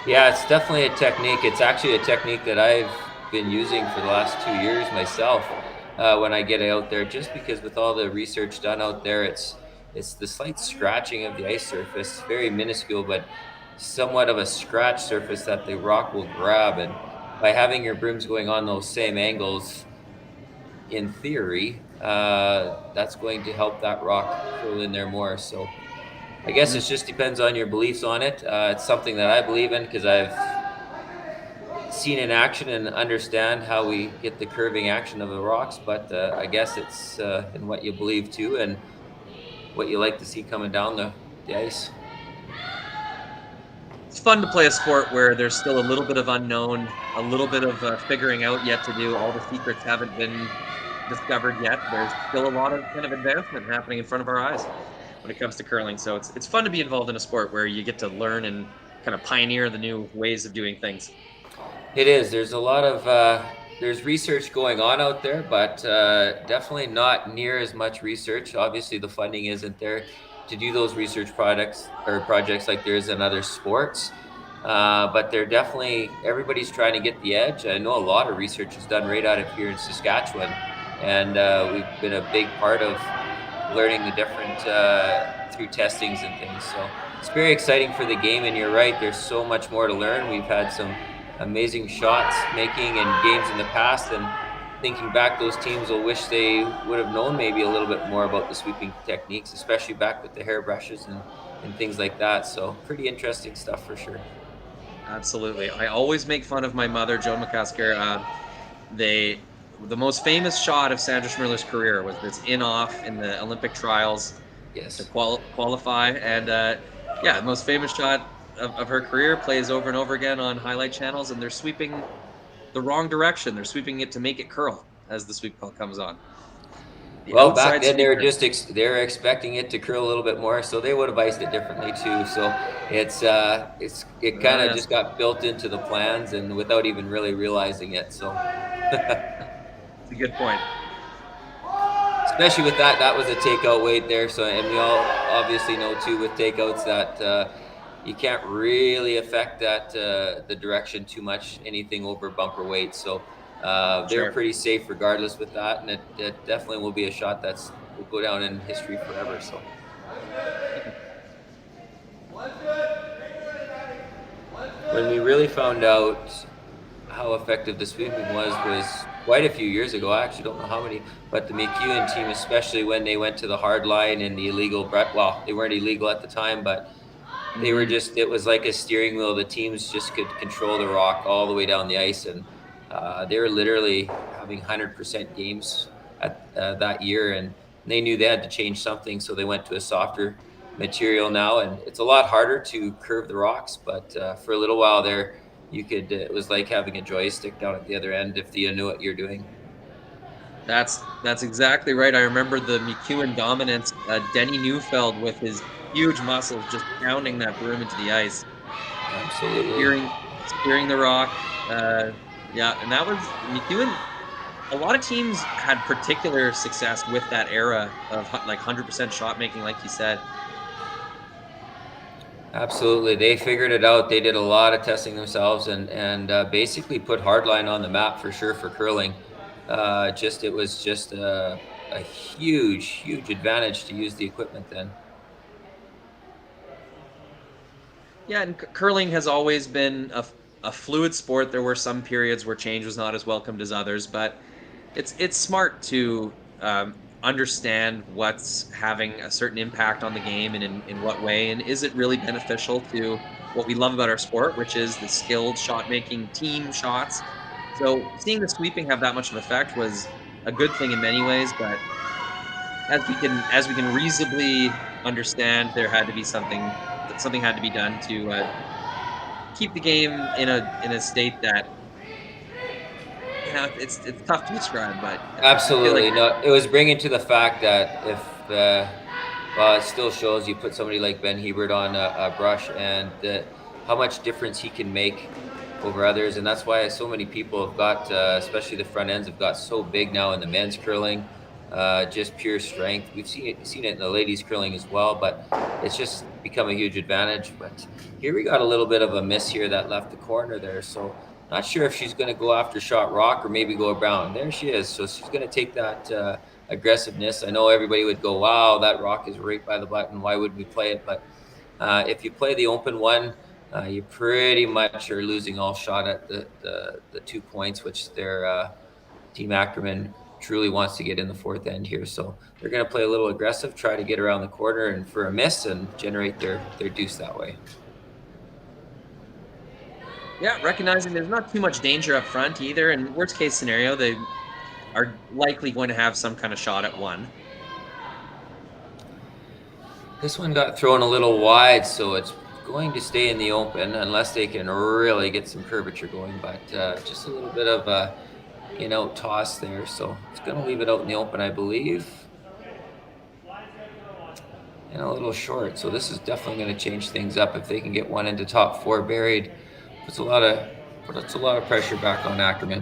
Yeah, it's definitely a technique. It's actually a technique that I've been using for the last 2 years myself when I get out there, just because with all the research done out there, it's the slight scratching of the ice surface, very minuscule, but somewhat of a scratch surface that the rock will grab, and by having your brooms going on those same angles, in theory, that's going to help that rock fill in there more. So I guess it just depends on your beliefs on it. It's something that I believe in because I've seen in action and understand how we get the curving action of the rocks, but I guess it's in what you believe too and what you like to see coming down the ice. It's fun to play a sport where there's still a little bit of unknown, a little bit of figuring out yet to do. All the secrets haven't been discovered yet. There's still a lot of kind of advancement happening in front of our eyes when it comes to curling. So it's fun to be involved in a sport where you get to learn and kind of pioneer the new ways of doing things. It is. There's a lot of there's research going on out there, but definitely not near as much research. Obviously, the funding isn't there to do those research projects like there is in other sports. But they're definitely, everybody's trying to get the edge. I know a lot of research is done right out of here in Saskatchewan, and we've been a big part of learning the different through testings and things. So it's very exciting for the game. And you're right, there's so much more to learn. We've had some amazing shots making and games in the past, and thinking back, those teams will wish they would have known maybe a little bit more about the sweeping techniques, especially back with the hairbrushes and things like that. So pretty interesting stuff for sure. Absolutely. I always make fun of my mother, Joan McCusker. The most famous shot of Sandra Schmirler's career was this in-off in the Olympic trials to qualify. And the most famous shot of her career plays over and over again on highlight channels, and they're sweeping the wrong direction. They're sweeping it to make it curl as the sweep call comes on. Well, back then they were just they're expecting it to curl a little bit more, so they would have iced it differently too. So it kind of just got built into the plans and without even really realizing it. So it's a good point. Especially with that was a takeout weight there. So, and we all obviously know too with takeouts that you can't really affect that the direction too much, anything over bumper weight. So they're pretty safe regardless with that, and it definitely will be a shot will go down in history forever. So when we really found out how effective the sweeping was quite a few years ago. I actually don't know how many, but the McEwen team, especially when they went to the hard line and the illegal, well, they weren't illegal at the time, but they were just, it was like a steering wheel. The teams just could control the rock all the way down the ice, and they were literally having 100% games at that year, and they knew they had to change something, so they went to a softer material now, and it's a lot harder to curve the rocks, but for a little while there, you could, it was like having a joystick down at the other end if you knew what you're doing. That's exactly right. I remember the McEwen dominance, Denny Neufeld with his huge muscles just pounding that broom into the ice. Absolutely. Steering the rock. And that was McEwen. A lot of teams had particular success with that era of like 100% shot making, like you said. Absolutely. They figured it out. They did a lot of testing themselves and basically put hardline on the map for sure for curling. It was just a huge advantage to use the equipment then. Yeah, and curling has always been a fluid sport. There were some periods where change was not as welcomed as others, but it's smart to understand what's having a certain impact on the game and in what way, and is it really beneficial to what we love about our sport, which is the skilled shot making team shots. So seeing the sweeping have that much of an effect was a good thing in many ways, but as we can reasonably understand, there had to be something had to be done to keep the game in a state that, you know, it's tough to describe, but absolutely no. It was bringing to the fact that if it still shows, you put somebody like Ben Hebert on a brush and how much difference he can make over others, and that's why so many people have got, especially the front ends, have got so big now in the men's curling. Just pure strength. We've seen it in the ladies curling as well, but it's just become a huge advantage. But here we got a little bit of a miss here that left the corner there, so not sure if she's going to go after shot rock or maybe go around. There she is. So she's going to take that aggressiveness. I know everybody would go, wow, that rock is right by the button. Why would we play it? But if you play the open one, you pretty much are losing all shot at the 2 points, which their Team Ackerman truly wants to get in the fourth end here. So they're going to play a little aggressive, try to get around the corner and for a miss and generate their deuce that way. Yeah, recognizing there's not too much danger up front either, and worst case scenario, they are likely going to have some kind of shot at one. This one got thrown a little wide, so it's going to stay in the open unless they can really get some curvature going, but just a little bit of a in-out toss there, so it's going to leave it out in the open, I believe. And a little short, so this is definitely going to change things up if they can get one into top 4 buried. Puts a lot of pressure back on Ackerman.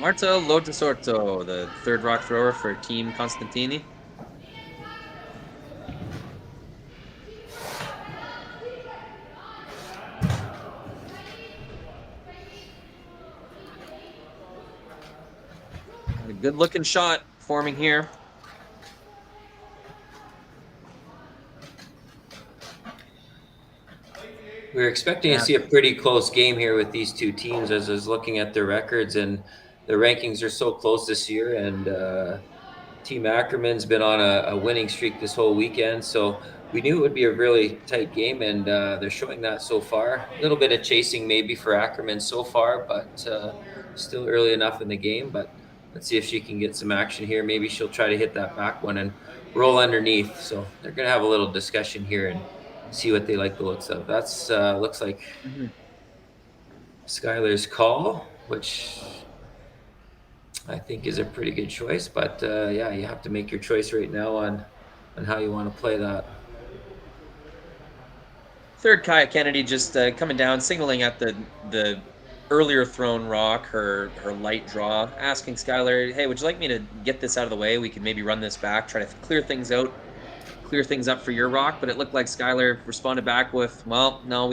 Marta Lotesorto, the third rock thrower for Team Constantini. A good-looking shot forming here. We were expecting to see a pretty close game here with these two teams as I was looking at their records, and the rankings are so close this year, and Team Ackerman's been on a winning streak this whole weekend, so we knew it would be a really tight game, and they're showing that so far. A little bit of chasing maybe for Ackerman so far, but still early enough in the game, but let's see if she can get some action here. Maybe she'll try to hit that back one and roll underneath, so they're going to have a little discussion here and see what they like the looks of. That's looks like Skylar's call, which I think is a pretty good choice, but yeah, you have to make your choice right now on how you want to play that. Third Kaya Kennedy just coming down, signaling at the earlier thrown rock, her light draw, asking Skylar, hey, would you like me to get this out of the way? We could maybe run this back, try to clear things out, clear things up for your rock. But it looked like Skylar responded back with, well, no,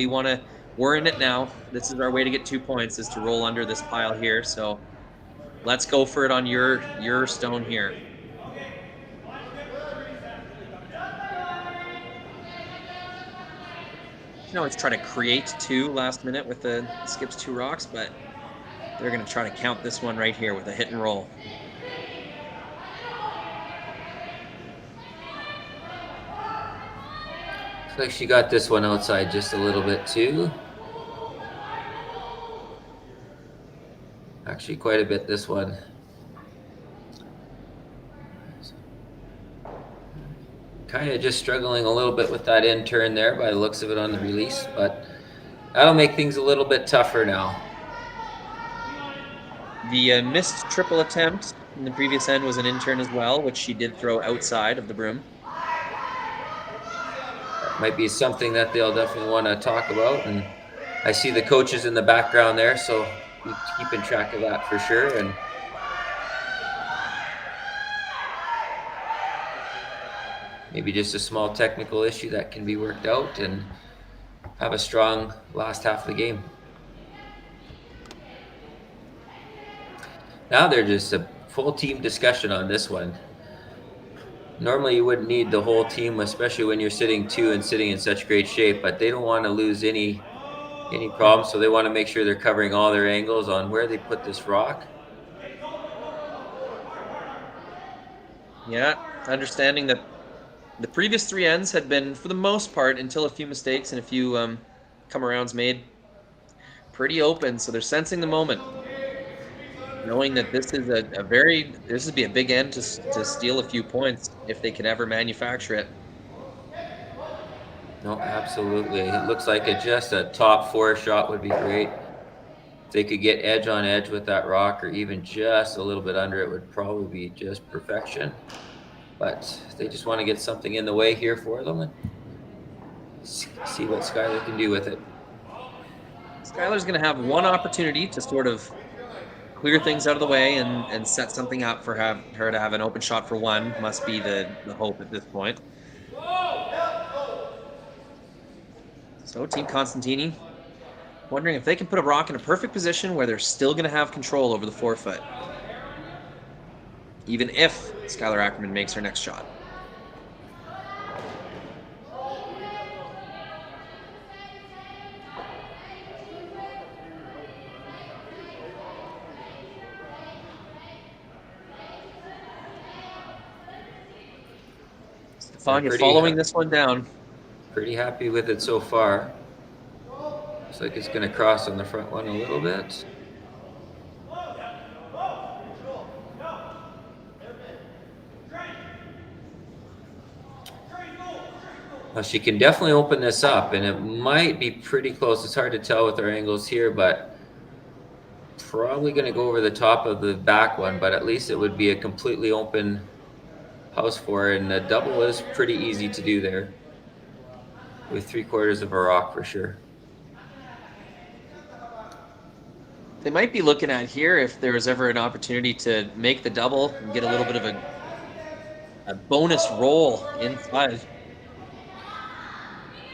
we're in it now. This is our way to get 2 points, is to roll under this pile here. So let's go for it on your stone here. You know, it's trying to create 2 last minute with the skips 2 rocks, but they're going to try to count this one right here with a hit and roll. Looks like she got this one outside just a little bit too. Actually, quite a bit this one. Kaya just struggling a little bit with that in turn there by the looks of it on the release, but that'll make things a little bit tougher now. The missed triple attempt in the previous end was an in turn as well, which she did throw outside of the broom. That might be something that they'll definitely want to talk about, and I see the coaches in the background there, so we're keeping track of that for sure. And maybe just a small technical issue that can be worked out and have a strong last half of the game. Now they're just a full team discussion on this one. Normally you wouldn't need the whole team, especially when you're sitting 2 and sitting in such great shape, but they don't want to lose any problems, so they want to make sure they're covering all their angles on where they put this rock. Yeah, understanding that the previous 3 ends had been, for the most part, until a few mistakes and a few come-arounds made, pretty open. So they're sensing the moment, knowing that this is this would be a big end to steal a few points if they can ever manufacture it. No, absolutely. It looks like just a top 4 shot would be great. If they could get edge on edge with that rock, or even just a little bit under it, would probably be just perfection. But they just want to get something in the way here for them and see what Skylar can do with it. Skylar's going to have one opportunity to sort of clear things out of the way and set something up for her to have an open shot for 1. Must be the hope at this point. So Team Constantini wondering if they can put a rock in a perfect position where they're still going to have control over the 4 foot. even if Skylar Ackerman makes her next shot. Stefania following this one down. Pretty happy with it so far. Looks like it's going to cross on the front one a little bit. Well, she can definitely open this up, and it might be pretty close. It's hard to tell with our angles here, but probably going to go over the top of the back one, but at least it would be a completely open house for her, and the double is pretty easy to do there with 3/4 of a rock for sure. They might be looking at here if there was ever an opportunity to make the double and get a little bit of a bonus roll inside.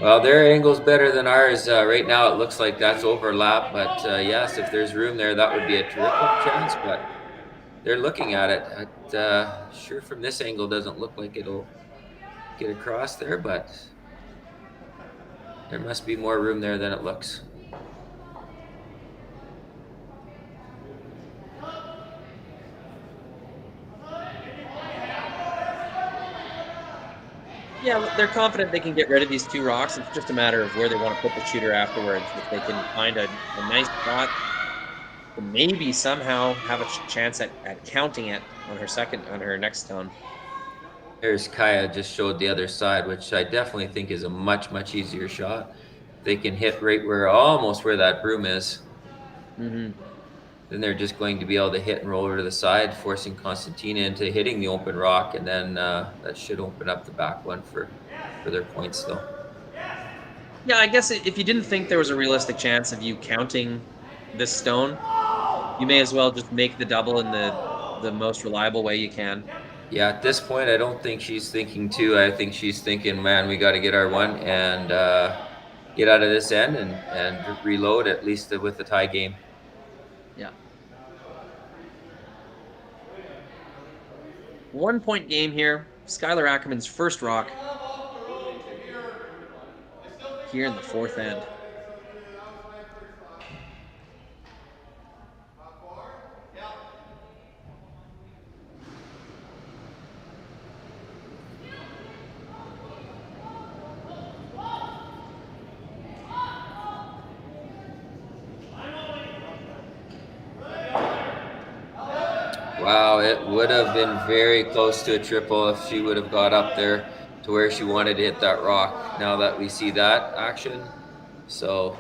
Well, their angle's better than ours. Right now it looks like that's overlap, but yes, if there's room there, that would be a terrific chance, but they're looking at it. Sure, from this angle doesn't look like it'll get across there, but there must be more room there than it looks. Yeah, they're confident they can get rid of these 2 rocks. It's just a matter of where they want to put the shooter afterwards. If they can find a nice spot to maybe somehow have a chance at counting it on her next stone. There's Kaya just showed the other side, which I definitely think is a much easier shot. They can hit right almost where that broom is. Mm-hmm. Then they're just going to be able to hit and roll over to the side, forcing Constantina into hitting the open rock, and then that should open up the back one for their points though. Yeah, I guess if you didn't think there was a realistic chance of you counting this stone, you may as well just make the double in the most reliable way you can. Yeah, at this point, I don't think she's thinking 2. I think she's thinking, man, we got to get our 1 and get out of this end and reload, at least with the tie game. Yeah. 1-point game here. Skylar Ackerman's first rock here in the 4th end. Wow, it would have been very close to a triple if she would have got up there to where she wanted to hit that rock. Now that we see that action, so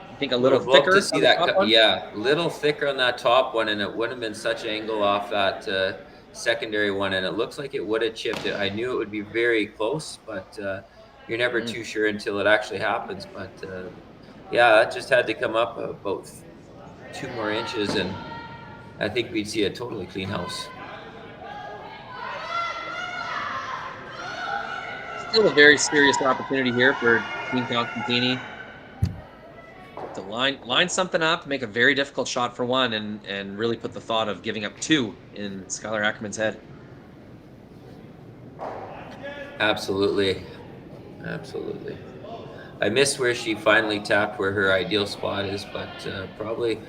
I think a little thicker to see that. Yeah, a little thicker on that top one, and it wouldn't have been such an angle off that secondary one, and it looks like it would have chipped it. I knew it would be very close, but you're never too sure until it actually happens. But yeah, that just had to come up about 2 more inches, and I think we'd see a totally clean house. Still a very serious opportunity here for Team Constantini to line something up, make a very difficult shot for 1, and really put the thought of giving up 2 in Skylar Ackerman's head. Absolutely. I missed where she finally tapped where her ideal spot is, but probably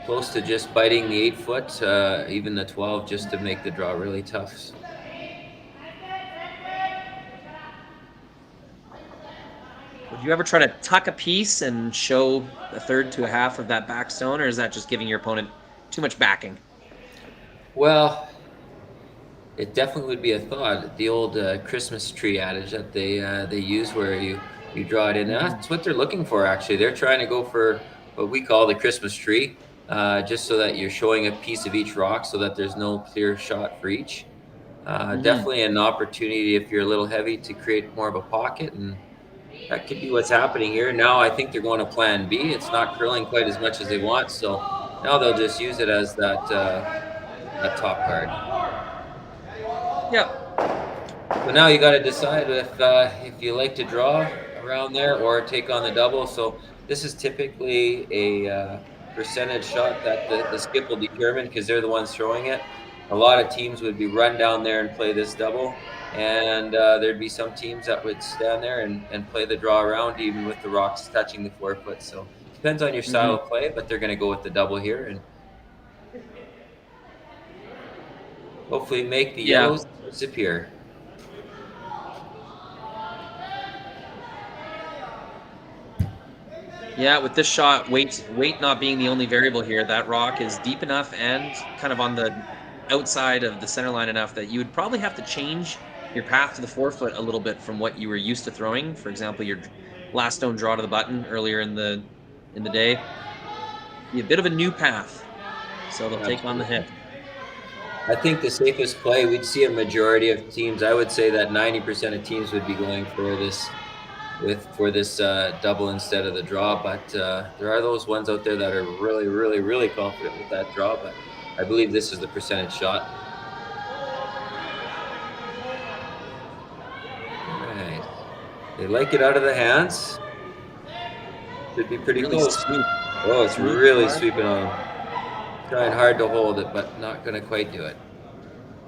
close to just biting the 8-foot, even the 12, just to make the draw really tough. Would you ever try to tuck a piece and show a 1/3 to a 1/2 of that back stone, or is that just giving your opponent too much backing? Well, it definitely would be a thought. The old Christmas tree adage that they use, where you draw it in. And that's what they're looking for, actually. They're trying to go for what we call the Christmas tree. Just so that you're showing a piece of each rock so that there's no clear shot for each. Definitely an opportunity if you're a little heavy to create more of a pocket, and that could be what's happening here. Now I think they're going to plan B. It's not curling quite as much as they want, so now they'll just use it as that top card. Yeah. So now you got to decide if you like to draw around there or take on the double. So this is typically a percentage shot that the skip will determine, because they're the ones throwing it. a lot of teams would be run down there and play this double. And there'd be some teams that would stand there and play the draw around, even with the rocks touching the 4 foot. So depends on your style of play, but they're going to go with the double here and hopefully make the yellows disappear. Yeah, with this shot, weight not being the only variable here, that rock is deep enough and kind of on the outside of the center line enough that you would probably have to change your path to the 4 foot a little bit from what you were used to throwing. For example, your last stone draw to the button earlier in the day. Be a bit of a new path, so they'll take on the hit. I think the safest play, we'd see a majority of teams. I would say that 90% of teams would be going for this double instead of the draw, but there are those ones out there that are really, really, really confident with that draw, but I believe this is the percentage shot. All right. They like it out of the hands. Should be pretty Really close. sweep. Oh, it's really sweeping on them. Trying hard to hold it, but not going to quite do it.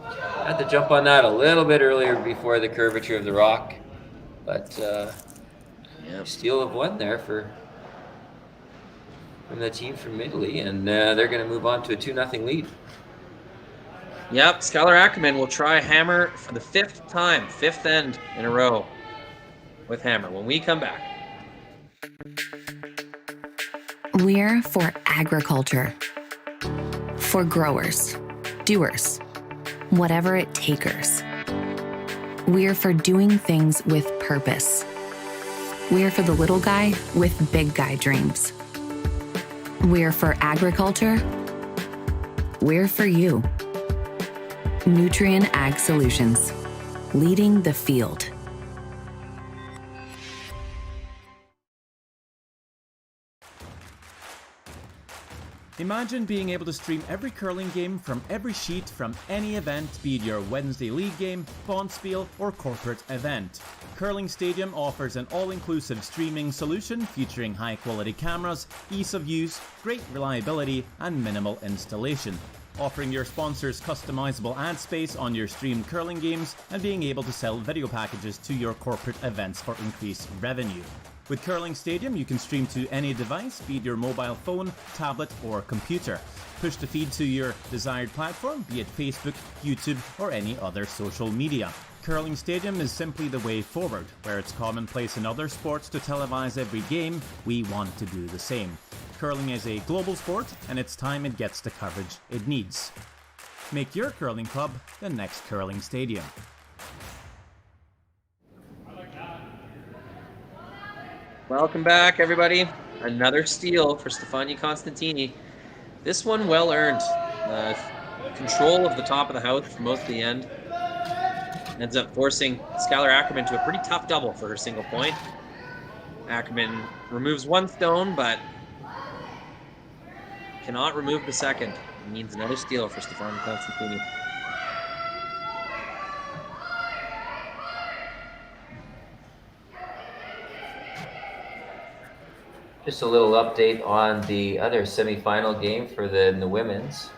Had to jump on that a little bit earlier before the curvature of the rock, but steal of 1 there from the team from Italy, and they're going to move on to a 2-0 lead. Yep, Skylar Ackerman will try hammer for the 5th time, 5th end in a row with hammer when we come back. We're for agriculture. For growers, doers, whatever it takers. We're for doing things with purpose. We're for the little guy with big guy dreams. We're for agriculture. We're for you. Nutrien Ag Solutions, leading the field. Imagine being able to stream every curling game from every sheet from any event, be it your Wednesday league game, bonspiel, or corporate event. Curling Stadium offers an all-inclusive streaming solution featuring high-quality cameras, ease of use, great reliability, and minimal installation. Offering your sponsors customizable ad space on your streamed curling games and being able to sell video packages to your corporate events for increased revenue. With Curling Stadium, you can stream to any device, be it your mobile phone, tablet, or computer. Push the feed to your desired platform, be it Facebook, YouTube, or any other social media. Curling Stadium is simply the way forward. Where it's commonplace in other sports to televise every game, we want to do the same. Curling is a global sport, and it's time it gets the coverage it needs. Make your curling club the next Curling Stadium. Welcome back, everybody. Another steal for Stefania Constantini. This one well earned. Control of the top of the house for most of the end. Ends up forcing Skylar Ackerman to a pretty tough double for her single point. Ackerman removes 1 stone, but cannot remove the second. It means another steal for Stefania Constantini. Just a little update on the other semifinal game for the women's.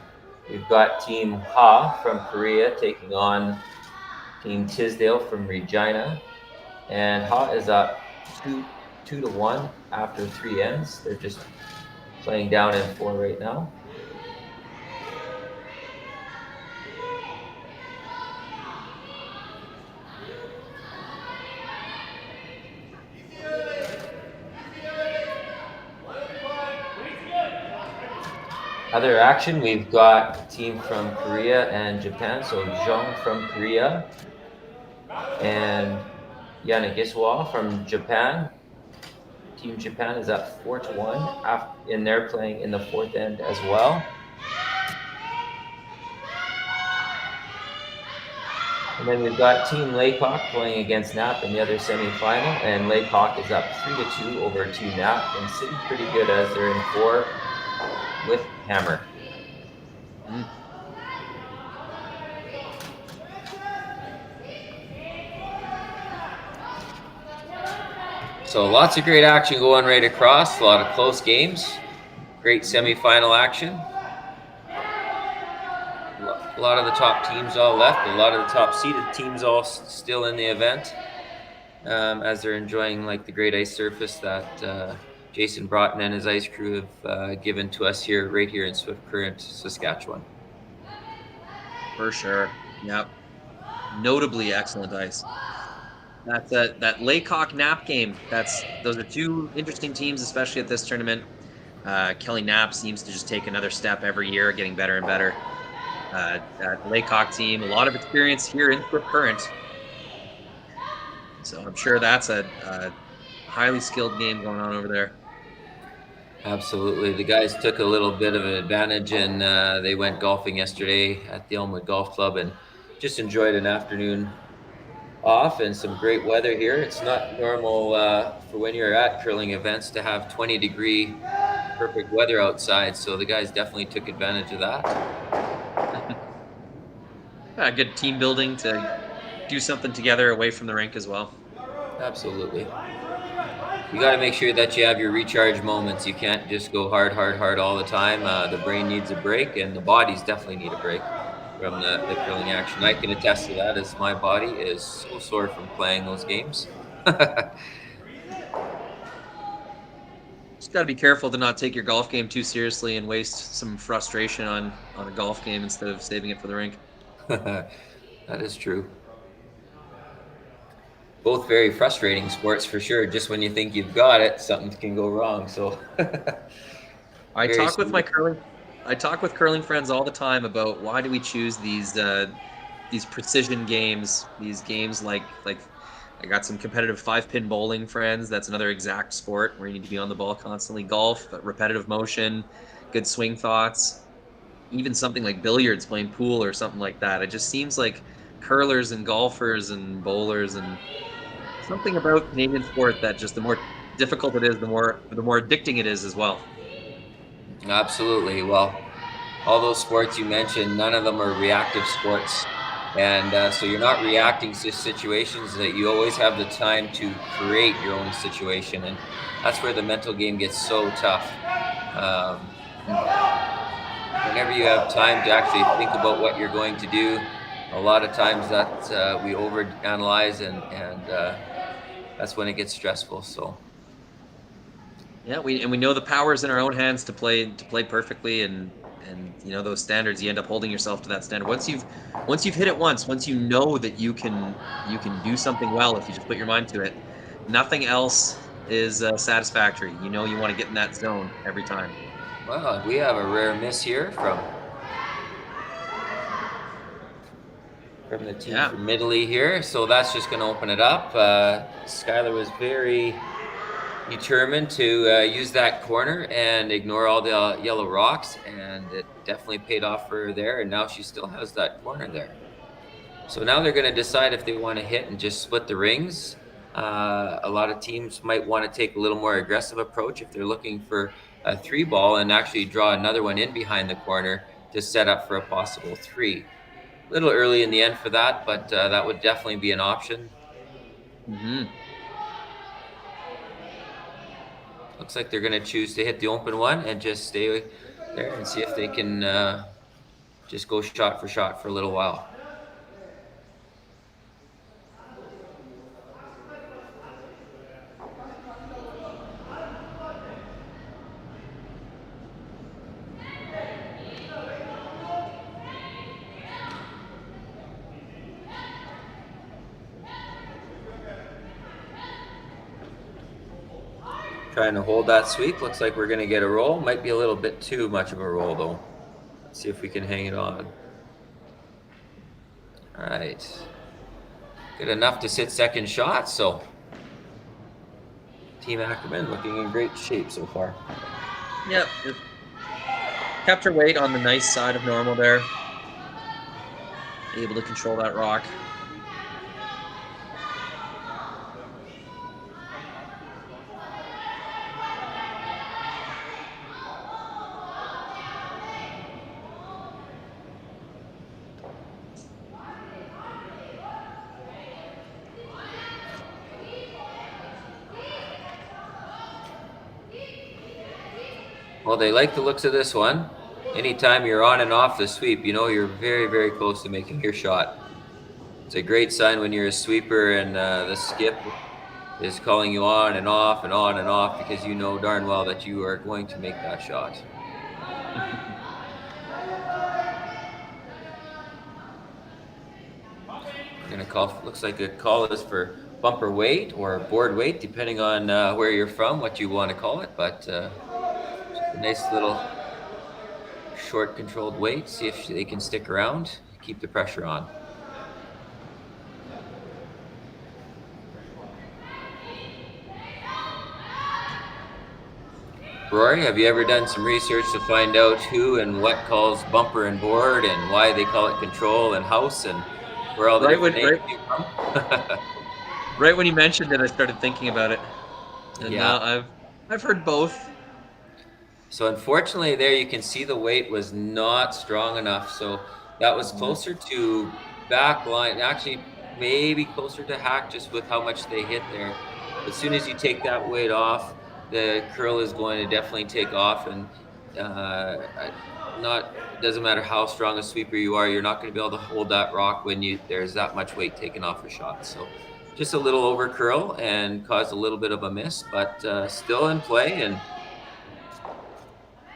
We've got Team Ha from Korea taking on Team Tisdale from Regina. And Ha is up 2-1 after 3 ends. They're just playing down in 4 right now. Other action, we've got a team from Korea and Japan. So Jung from Korea and Yanagiswa from Japan. Team Japan is up 4-1 and they're playing in the 4th end as well. And then we've got Team Laycock playing against Nap in the other semifinal, and Laycock is up 3-2 over Team Nap and sitting pretty good as they're in 4 with hammer. So lots of great action going right across, a lot of close games, great semifinal action. A lot of the top teams all left. A lot of the top seeded teams all still in the event, as they're enjoying like the great ice surface that Jason Broughton and his ice crew have given to us right here in Swift Current, Saskatchewan. For sure. Yep. Notably excellent ice. That Laycock Knapp game. Those are two interesting teams, especially at this tournament. Kelly Knapp seems to just take another step every year, getting better and better. That Laycock team, a lot of experience here in Swift Current. So I'm sure that's a highly skilled game going on over there. Absolutely. The guys took a little bit of an advantage, and they went golfing yesterday at the Elmwood Golf Club and just enjoyed an afternoon off and some great weather here. It's not normal for when you're at curling events to have 20-degree perfect weather outside, so the guys definitely took advantage of that. Good team building to do something together away from the rink as well. Absolutely. You got to make sure that you have your recharge moments. You can't just go hard all the time. The brain needs a break, and the bodies definitely need a break from the curling action. I can attest to that, as my body is so sore from playing those games. Just got to be careful to not take your golf game too seriously and waste some frustration on a golf game instead of saving it for the rink. That is true. Both very frustrating sports for sure. Just when you think you've got it, something can go wrong. So I talk with curling friends all the time about why do we choose these precision games, these games like I got some competitive 5-pin bowling friends. That's another exact sport where you need to be on the ball constantly. Golf, repetitive motion, good swing thoughts. Even something like billiards, playing pool or something like that. It just seems like curlers and golfers and bowlers and something about Canadian sport that just the more difficult it is, the more addicting it is as well. Absolutely. Well, all those sports you mentioned, none of them are reactive sports. And so you're not reacting to situations, that you always have the time to create your own situation. And that's where the mental game gets so tough. Whenever you have time to actually think about what you're going to do, a lot of times that we overanalyze and that's when it gets stressful. So yeah, we know the power's in our own hands to play perfectly, and you know those standards. You end up holding yourself to that standard. Once you've hit it once you know that you can do something well if you just put your mind to it. Nothing else is satisfactory. You know you want to get in that zone every time. Well, we have a rare miss here from the team from Midley here, so that's just going to open it up. Skylar was very determined to use that corner and ignore all the yellow rocks, and it definitely paid off for her there, and now she still has that corner there. So now they're going to decide if they want to hit and just split the rings. A lot of teams might want to take a little more aggressive approach if they're looking for a 3-ball and actually draw another one in behind the corner to set up for a possible 3. A little early in the end for that, but that would definitely be an option. Mm-hmm. Looks like they're going to choose to hit the open one and just stay there and see if they can just go shot for a little while. Trying to hold that sweep. Looks like we're going to get a roll. Might be a little bit too much of a roll, though. Let's see if we can hang it on. All right. Good enough to sit second shot, so Team Ackerman looking in great shape so far. Yep. Kept her weight on the nice side of normal there. Able to control that rock. Well, they like the looks of this one. anytime you're on and off the sweep, you know you're very, very close to making your shot. It's a great sign when you're a sweeper and the skip is calling you on and off and on and off because you know darn well that you are going to make that shot. We're going to call, looks like a call is for bumper weight or board weight, depending on where you're from, what you want to call it, but just a nice little short controlled weight. See if they can stick around, keep the pressure on. Rory, have you ever done some research to find out who and what calls bumper and board and why they call it control and house and where all the different names came from? Right when you mentioned it, I started thinking about it. And Yeah. I've heard both. So unfortunately there you can see the weight was not strong enough. So that was closer to back line, actually maybe closer to hack just with how much they hit there. As soon as you take that weight off, the curl is going to definitely take off, and it doesn't matter how strong a sweeper you are, you're not going to be able to hold that rock when there's that much weight taken off a shot. So just a little over curl and caused a little bit of a miss, but still in play, and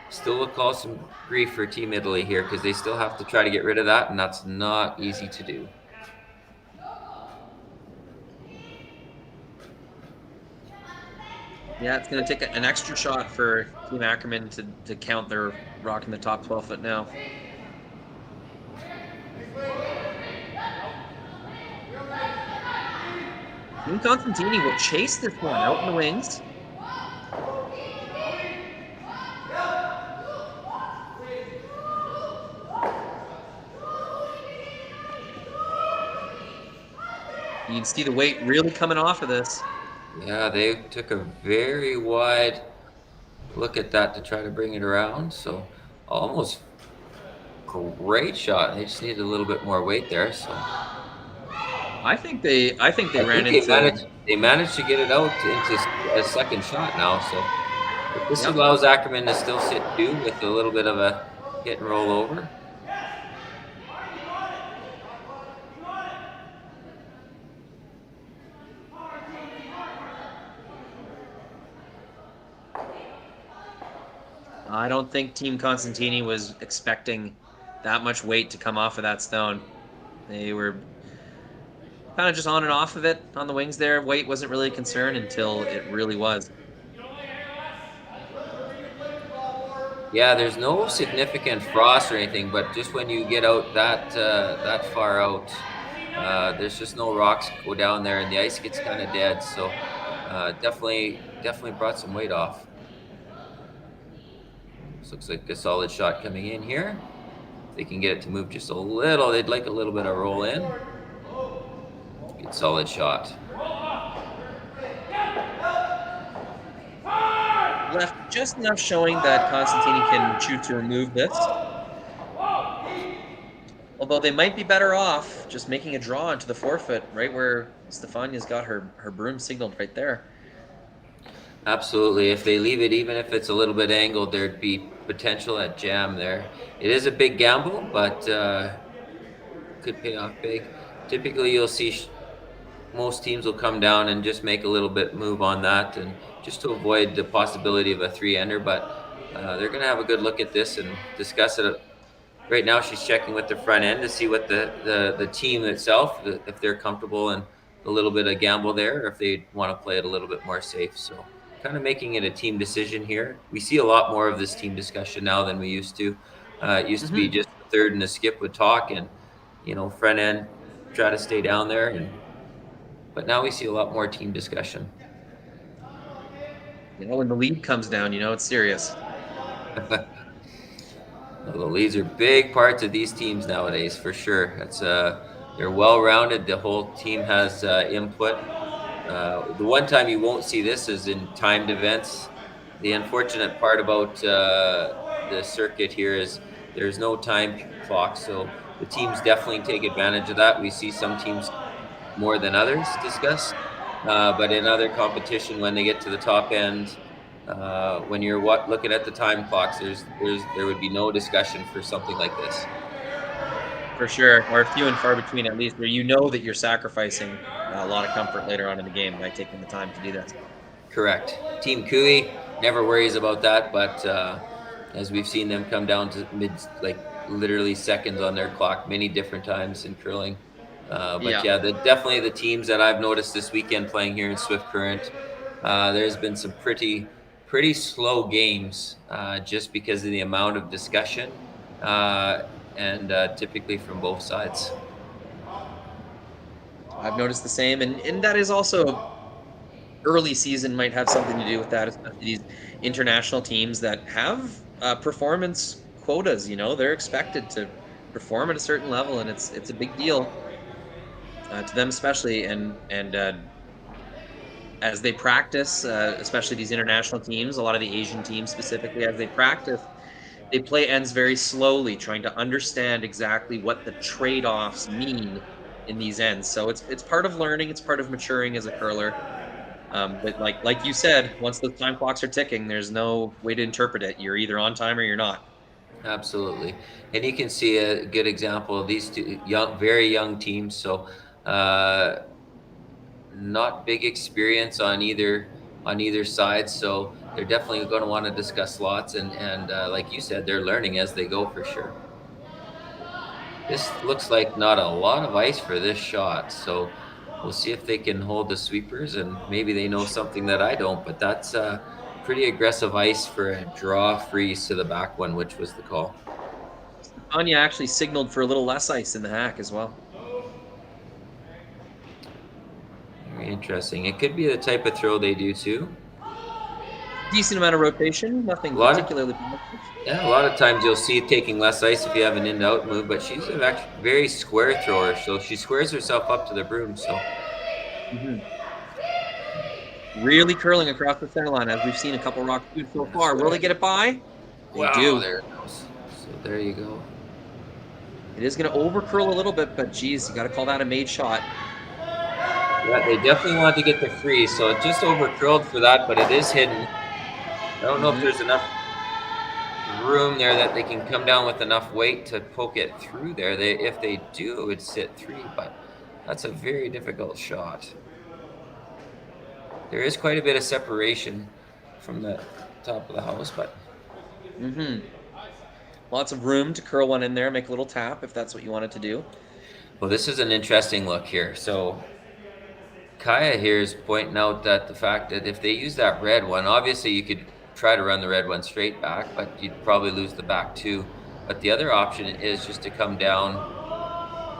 still will cause some grief for Team Italy here because they still have to try to get rid of that, and that's not easy to do. Yeah, it's going to take an extra shot for Team Ackerman to count their rock in the top 12 foot now. Team Constantini will chase this one out in the wings. You can see the weight really coming off of this. Yeah, they took a very wide look at that to try to bring it around. So almost great shot. They just needed a little bit more weight there. So I think they managed to get it out into a second shot now. So this allows Ackerman to still sit two with a little bit of a hit and roll over. I don't think Team Constantini was expecting that much weight to come off of that stone. They were kind of just on and off of it on the wings there. Weight wasn't really a concern until it really was. Yeah, there's no significant frost or anything, but just when you get out that far out, there's just no rocks go down there, and the ice gets kind of dead. So definitely brought some weight off. This looks like a solid shot coming in here. If they can get it to move just a little, they'd like a little bit of roll in. Good solid shot. Left just enough showing that Constantini can choose to remove this. Although they might be better off just making a draw into the forefoot, right where Stefania's got her broom signaled right there. Absolutely. If they leave it, even if it's a little bit angled, there'd be potential at jam there. It is a big gamble, but could pay off big. Typically, you'll see most teams will come down and just make a little bit move on that, and just to avoid the possibility of a 3-ender. But they're going to have a good look at this and discuss it. Right now, she's checking with the front end to see what the team itself, if they're comfortable and a little bit of gamble there, or if they want to play it a little bit more safe. So kind of making it a team decision here. We see a lot more of this team discussion now than we used to. It used to be just the third and the skip would talk, and front end try to stay down there. But now we see a lot more team discussion. When the lead comes down, it's serious. The leads are big parts of these teams nowadays, for sure. They're well-rounded. The whole team has input. The one time you won't see this is in timed events. The unfortunate part about the circuit here is there's no time clock, so the teams definitely take advantage of that. We see some teams more than others discuss, but in other competition, when they get to the top end, when you're looking at the time clocks, there would be no discussion for something like this. For sure, or few and far between at least, where you know that you're sacrificing a lot of comfort later on in the game by taking the time to do this. Correct. Team Cooey never worries about that, but as we've seen them come down to literally seconds on their clock many different times in curling. But definitely the teams that I've noticed this weekend playing here in Swift Current, there's been some pretty slow games just because of the amount of discussion and typically from both sides. I've noticed the same, and that is also early season might have something to do with that, especially these international teams that have performance quotas. They're expected to perform at a certain level, and it's a big deal to them especially, and as they practice, especially these international teams, a lot of the Asian teams specifically, as they practice, they play ends very slowly, trying to understand exactly what the trade-offs mean in these ends. So it's part of learning, it's part of maturing as a curler. But like you said, once those time clocks are ticking, there's no way to interpret it. You're either on time or you're not. Absolutely. And you can see a good example of these two very young teams. So not big experience on either side. So they're definitely going to want to discuss slots. And like you said, they're learning as they go for sure. This looks like not a lot of ice for this shot. So we'll see if they can hold the sweepers, and maybe they know something that I don't, but that's pretty aggressive ice for a draw freeze to the back one, which was the call. Stefania actually signaled for a little less ice in the hack as well. Very interesting. It could be the type of throw they do too. Decent amount of rotation, nothing particularly. Yeah, a lot of times you'll see taking less ice if you have an in-out move, but she's a very square thrower, so she squares herself up to the broom. So really curling across the center line, as we've seen a couple rock shoots so far. Will they get it by? They do. There it goes. So there you go. It is going to over curl a little bit, but geez, you got to call that a made shot. Yeah, they definitely want to get the freeze, so it just over curled for that, but it is hidden. I don't know if there's enough room there that they can come down with enough weight to poke it through there. If they do, it would sit 3, but that's a very difficult shot. There is quite a bit of separation from the top of the house, but lots of room to curl one in there, make a little tap if that's what you wanted to do. Well, this is an interesting look here. So Kaya here is pointing out that the fact that if they use that red one, obviously you could try to run the red one straight back, but you'd probably lose the back too. But the other option is just to come down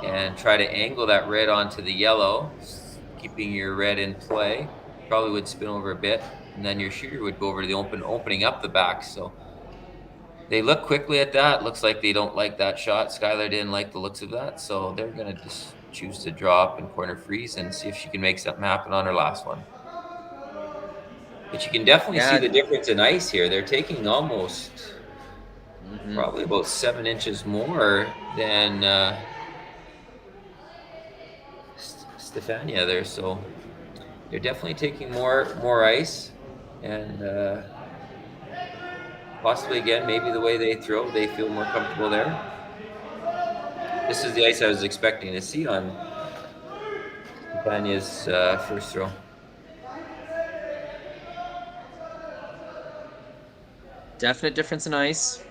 and try to angle that red onto the yellow, keeping your red in play. Probably would spin over a bit, and then your shooter would go over to the opening up the back. So they look quickly at that. Looks like they don't like that shot. Skylar didn't like the looks of that, so they're going to just choose to draw up and corner freeze and see if she can make something happen on her last one. But you can definitely see the difference in ice here. They're taking almost probably about 7 inches more than Stefania there. So they're definitely taking more ice, and possibly again, maybe the way they throw, they feel more comfortable there. This is the ice I was expecting to see on Stefania's first throw. Definite difference in ice.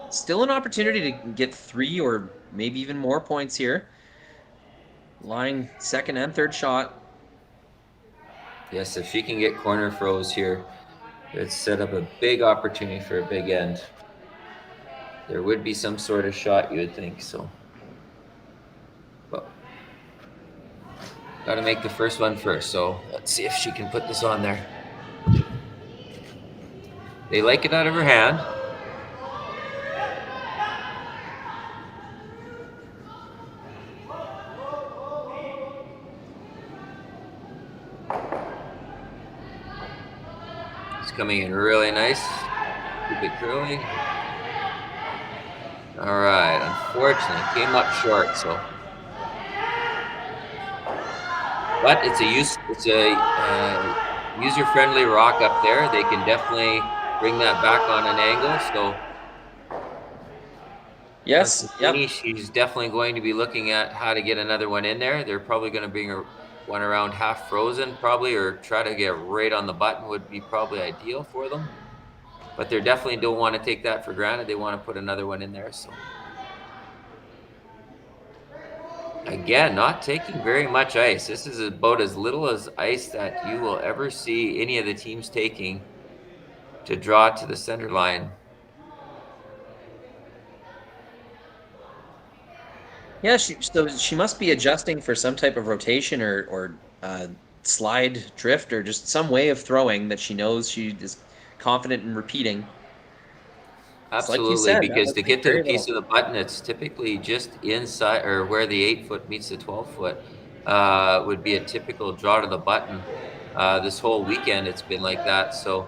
Still an opportunity to get 3 or maybe even more points here. Lying second and third shot. Yes, if she can get corner froze here, it's set up a big opportunity for a big end. There would be some sort of shot, you would think, so. But got to make the first one first, so let's see if she can put this on there. They like it out of her hand. It's coming in really nice. Keep it curling. All right, unfortunately, came up short. So, but it's a user-friendly rock up there. They can definitely bring that back on an angle. So, Yes. Yep. Constantini, she's definitely going to be looking at how to get another one in there. They're probably going to bring one around half frozen, probably, or try to get right on the button would be probably ideal for them. But they definitely don't want to take that for granted. They want to put another one in there. So. Again, not taking very much ice. This is about as little as ice that you will ever see any of the teams taking to draw to the center line. Yeah, so she must be adjusting for some type of rotation or slide drift or just some way of throwing that she knows she is confident in repeating. Absolutely, like you said, because to get to the piece of the button, it's typically just inside or where the 8-foot meets the 12-foot would be a typical draw to the button. This whole weekend, it's been like that. So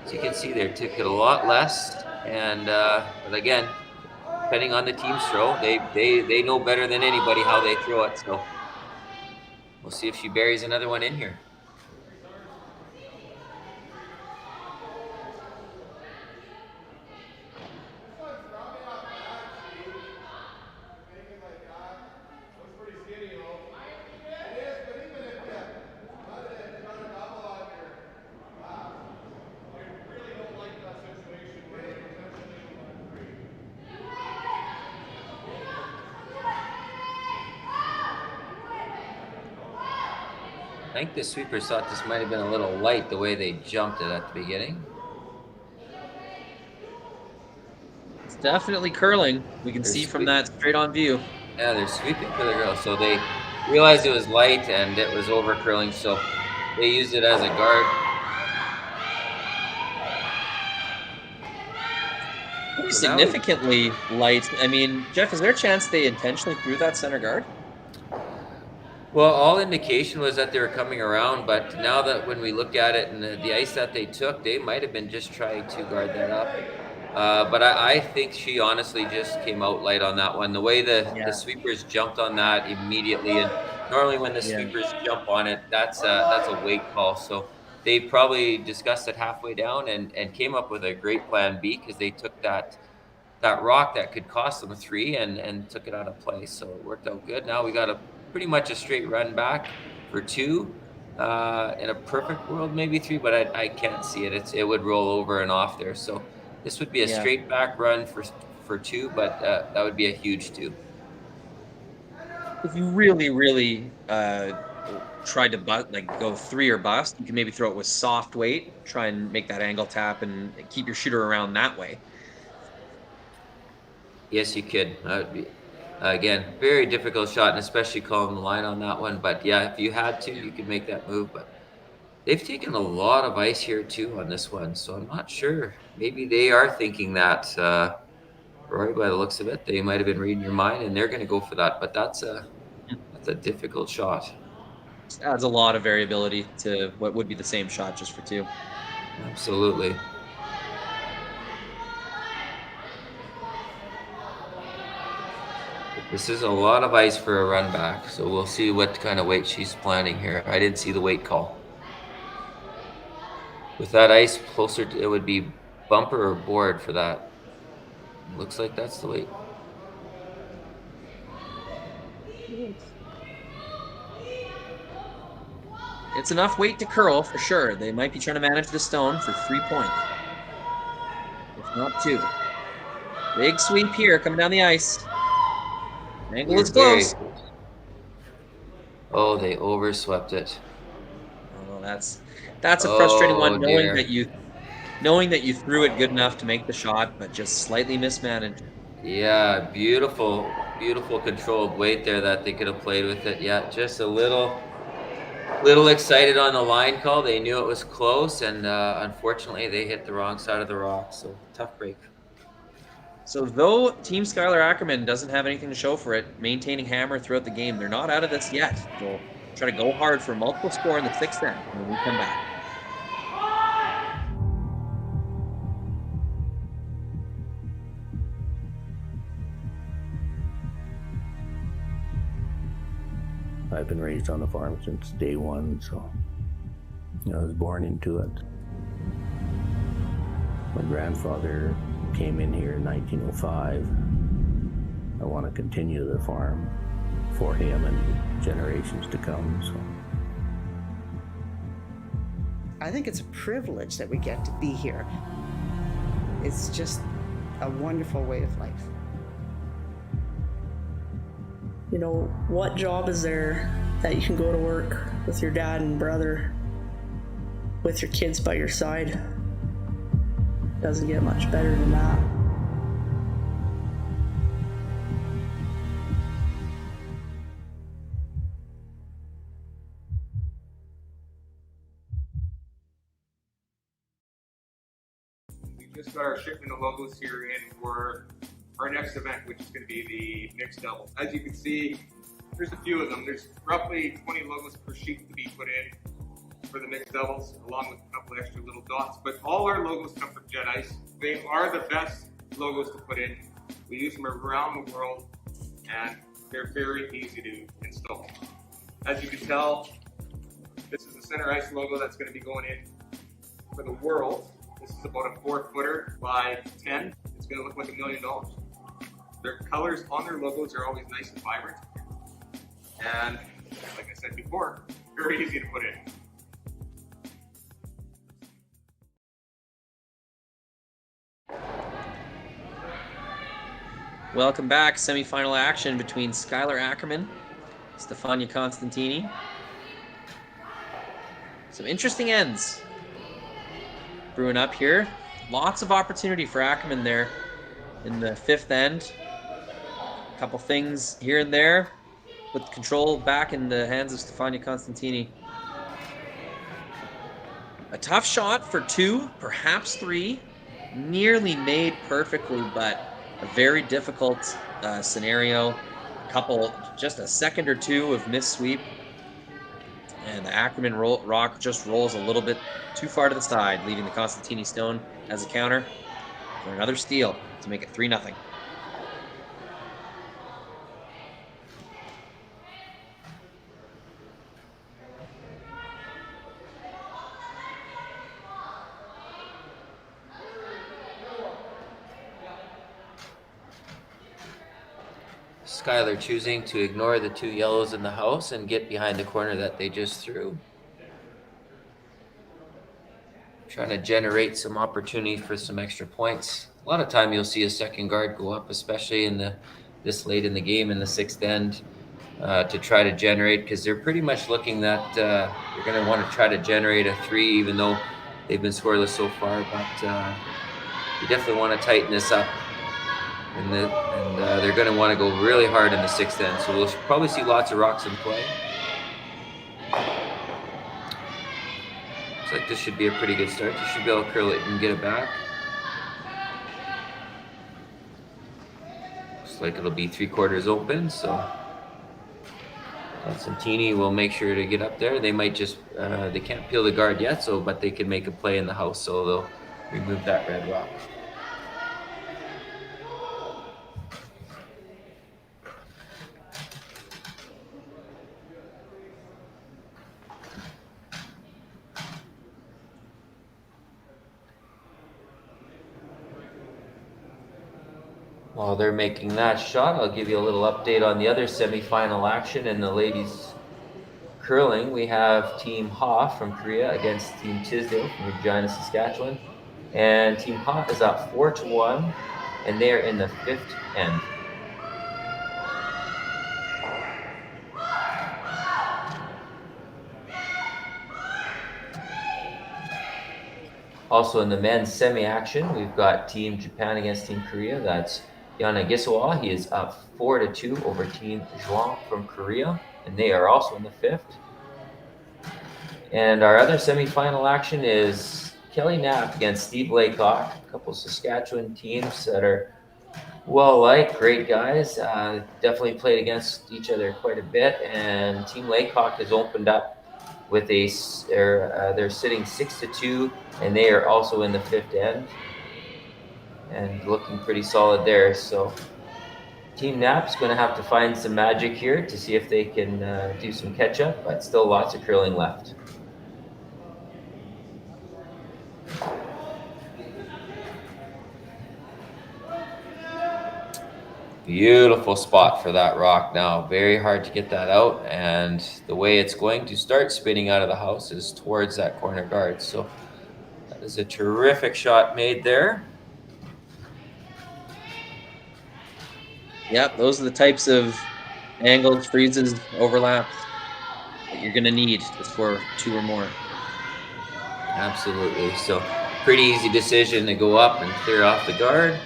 as you can see, they're taking a lot less. And but again, depending on the team's throw, they know better than anybody how they throw it. So we'll see if she buries another one in here. I think the sweepers thought this might have been a little light the way they jumped it at the beginning. It's definitely curling. We can see from that straight on view. Yeah, they're sweeping for the girl. So they realized it was light and it was over curling. So they used it as a guard. Pretty significantly light. I mean, Jeff, is there a chance they intentionally threw that center guard? Well, all indication was that they were coming around, but now that when we look at it and the ice that they took, they might have been just trying to guard that up. But I think she honestly just came out light on that one. The way the sweepers jumped on that immediately, and normally when the sweepers jump on it, that's a weight call. So they probably discussed it halfway down and came up with a great plan B because they took that rock that could cost them 3 and took it out of play. So it worked out good. Now we got pretty much a straight run back for 2. In a perfect world, maybe 3, but I can't see it. It would roll over and off there. So this would be a straight back run for 2, but that would be a huge 2. If you really tried to go 3 or bust, you can maybe throw it with soft weight, try and make that angle tap and keep your shooter around that way. Yes, you could. That would be, again, very difficult shot, and especially calling the line on that one. But yeah, if you had to, you could make that move. But they've taken a lot of ice here too on this one, so I'm not sure. Maybe they are thinking that, Roy, by the looks of it, they might have been reading your mind, and they're going to go for that. But that's a difficult shot. Just adds a lot of variability to what would be the same shot just for 2. Absolutely. This is a lot of ice for a run back, so we'll see what kind of weight she's planning here. I didn't see the weight call. With that ice closer to, it would be bumper or board for that. Looks like that's the weight. It's enough weight to curl for sure. They might be trying to manage the stone for 3 points, if not 2. Big sweep here coming down the ice. Angle is close. Oh, they overswept it. Oh, that's a frustrating one, knowing that you threw it good enough to make the shot, but just slightly mismanaged. Yeah, beautiful controlled weight there that they could have played with it. Yeah, just a little excited on the line call. They knew it was close, and unfortunately, they hit the wrong side of the rock. So tough break. So though Team Skylar Ackerman doesn't have anything to show for it, maintaining hammer throughout the game, they're not out of this yet. They'll try to go hard for multiple score in the 6th end when we come back. I've been raised on the farm since day one, so I was born into it. My grandfather came in here in 1905. I want to continue the farm for him and generations to come. So I think it's a privilege that we get to be here. It's just a wonderful way of life. What job is there that you can go to work with your dad and brother, with your kids by your side? Doesn't get much better than that. We just got our shipment of logos here in for our next event, which is going to be the mixed double. As you can see, there's a few of them. There's roughly 20 logos per sheet to be put in for the mixed doubles, along with a couple extra little dots. But all our logos come from Jet Ice. They are the best logos to put in. We use them around the world, and they're very easy to install. As you can tell, this is the center ice logo that's going to be going in for the world. This is about a 4-footer by 10. It's going to look like $1 million. Their colors on their logos are always nice and vibrant. And like I said before, very easy to put in. Welcome back. Semi-final action between Skylar Ackerman, Stefania Constantini. Some interesting ends brewing up here. Lots of opportunity for Ackerman there in the fifth end. A couple things here and there, with control back in the hands of Stefania Constantini. A tough shot for 2, perhaps 3. Nearly made perfectly, but a very difficult scenario. Just a second or two of missed sweep. And the Ackerman rock just rolls a little bit too far to the side, leaving the Constantini stone as a counter for another steal to make it 3-0. Skylar choosing to ignore the 2 yellows in the house and get behind the corner that they just threw. Trying to generate some opportunity for some extra points. A lot of time you'll see a second guard go up, especially in this late in the game in the 6th end, to try to generate, because they're pretty much looking that you're going to want to try to generate a 3, even though they've been scoreless so far. But you definitely want to tighten this up. And they're going to want to go really hard in the 6th end. So we'll probably see lots of rocks in play. Looks like this should be a pretty good start. You should be able to curl it and get it back. Looks like it'll be 3/4 open. So Constantini will make sure to get up there. They might just, they can't peel the guard yet, but they can make a play in the house. So they'll remove that red rock. While they're making that shot, I'll give you a little update on the other semifinal action in the ladies curling. We have Team Ha from Korea against Team Tisdale from Regina, Saskatchewan. And Team Ha is up 4-1, and they are in the 5th end. Also in the men's semi-action, we've got Team Japan against Team Korea. That's Yanagisawa. He is up 4-2 over Team Zhuang from Korea, and they are also in the 5th. And our other semi-final action is Kelly Knapp against Steve Laycock. A couple Saskatchewan teams that are well-liked, great guys. Definitely played against each other quite a bit, and Team Laycock has opened up with they're sitting 6-2, and they are also in the 5th end and looking pretty solid there. So Team Nap's going to have to find some magic here to see if they can do some catch-up, but still lots of curling left. Beautiful spot for that rock now. Very hard to get that out, and the way it's going to start spinning out of the house is towards that corner guard. So that is a terrific shot made there. Yep, those are the types of angles, freezes, overlaps that you're going to need to score 2 or more. Absolutely. So pretty easy decision to go up and clear off the guard.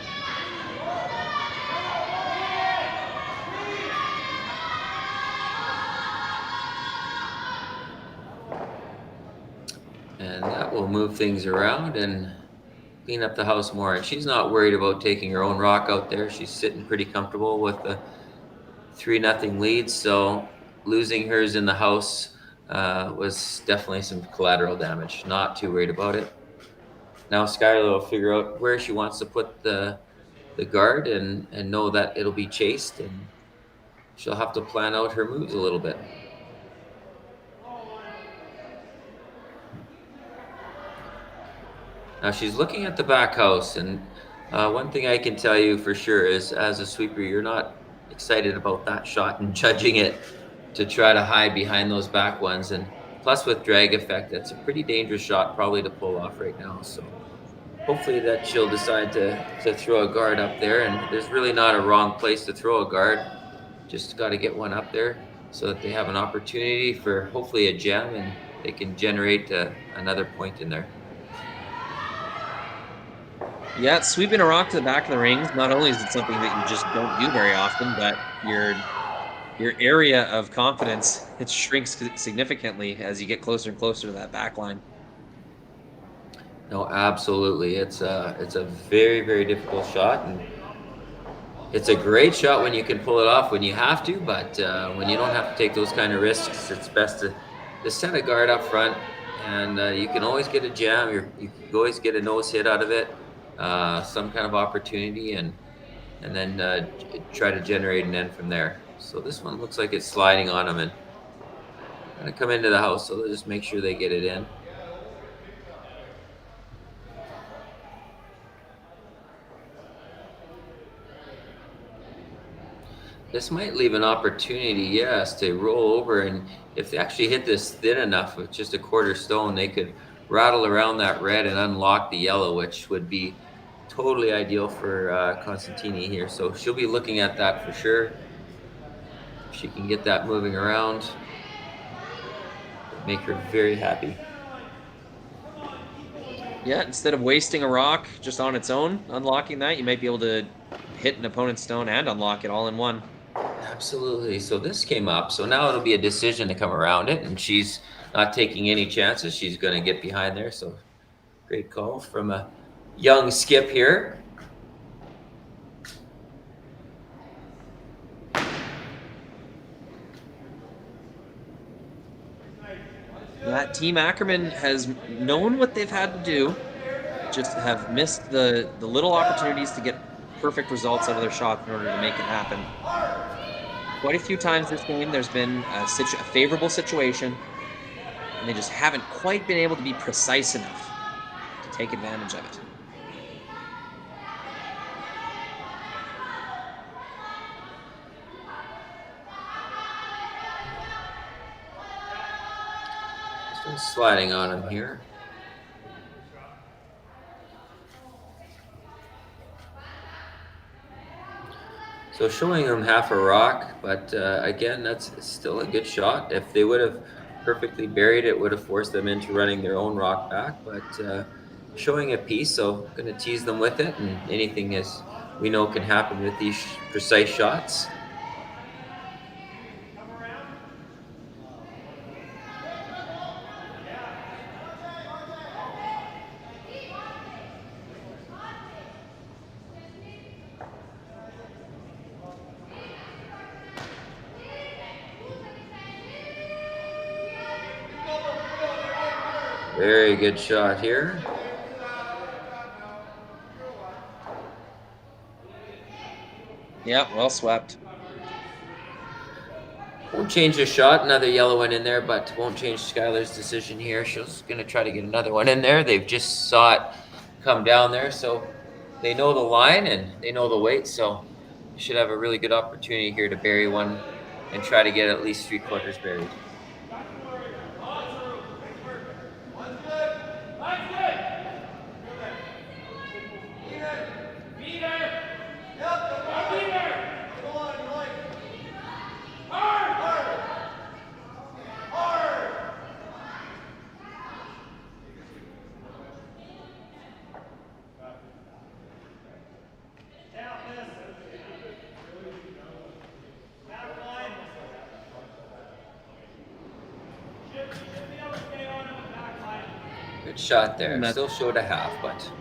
And that will move things around and clean up the house more. And she's not worried about taking her own rock out there. She's sitting pretty comfortable with the 3-0 lead. So losing hers in the house was definitely some collateral damage. Not too worried about it. Now Skylar will figure out where she wants to put the guard and know that it'll be chased, and she'll have to plan out her moves a little bit. Now she's looking at the back house, and one thing I can tell you for sure is, as a sweeper, you're not excited about that shot and judging it to try to hide behind those back ones. And plus with drag effect, that's a pretty dangerous shot probably to pull off right now. So hopefully that she'll decide to throw a guard up there, and there's really not a wrong place to throw a guard. Just got to get one up there so that they have an opportunity for hopefully a gem, and they can generate another point in there. Yeah, sweeping a rock to the back of the rings, not only is it something that you just don't do very often, but your area of confidence, it shrinks significantly as you get closer and closer to that back line. No, absolutely. It's a very, very difficult shot, and it's a great shot when you can pull it off when you have to, but when you don't have to take those kind of risks, it's best to set a guard up front, and you can always get a jam. You can always get a nose hit out of it. Some kind of opportunity, and then try to generate an end from there. So this one looks like it's sliding on them and going to come into the house, so they'll just make sure they get it in. This might leave an opportunity, yes, to roll over, and if they actually hit this thin enough with just a quarter stone, they could rattle around that red and unlock the yellow, which would be totally ideal for Constantini here. So she'll be looking at that for sure. If she can get that moving around, make her very happy. Yeah, instead of wasting a rock just on its own, unlocking that, you might be able to hit an opponent's stone and unlock it all in one. Absolutely. So this came up. So now it'll be a decision to come around it, and she's not taking any chances. She's going to get behind there. So great call from a young skip here. That Team Ackerman has known what they've had to do, just have missed the little opportunities to get perfect results out of their shots in order to make it happen. Quite a few times this game, there's been a favorable situation, and they just haven't quite been able to be precise enough to take advantage of it. Just sliding on him here. So showing them half a rock, but again, that's still a good shot. If they would have perfectly buried it, would have forced them into running their own rock back, but showing a piece, so going to tease them with it, and anything, as we know, can happen with these precise shots. Very good shot here. Yeah, well swept. Won't change the shot. Another yellow one in there, but won't change Skylar's decision here. She's going to try to get another one in there. They've just saw it come down there, so they know the line and they know the weight, so you should have a really good opportunity here to bury one and try to get at least 3/4 buried. Good shot there. Still showed a half, but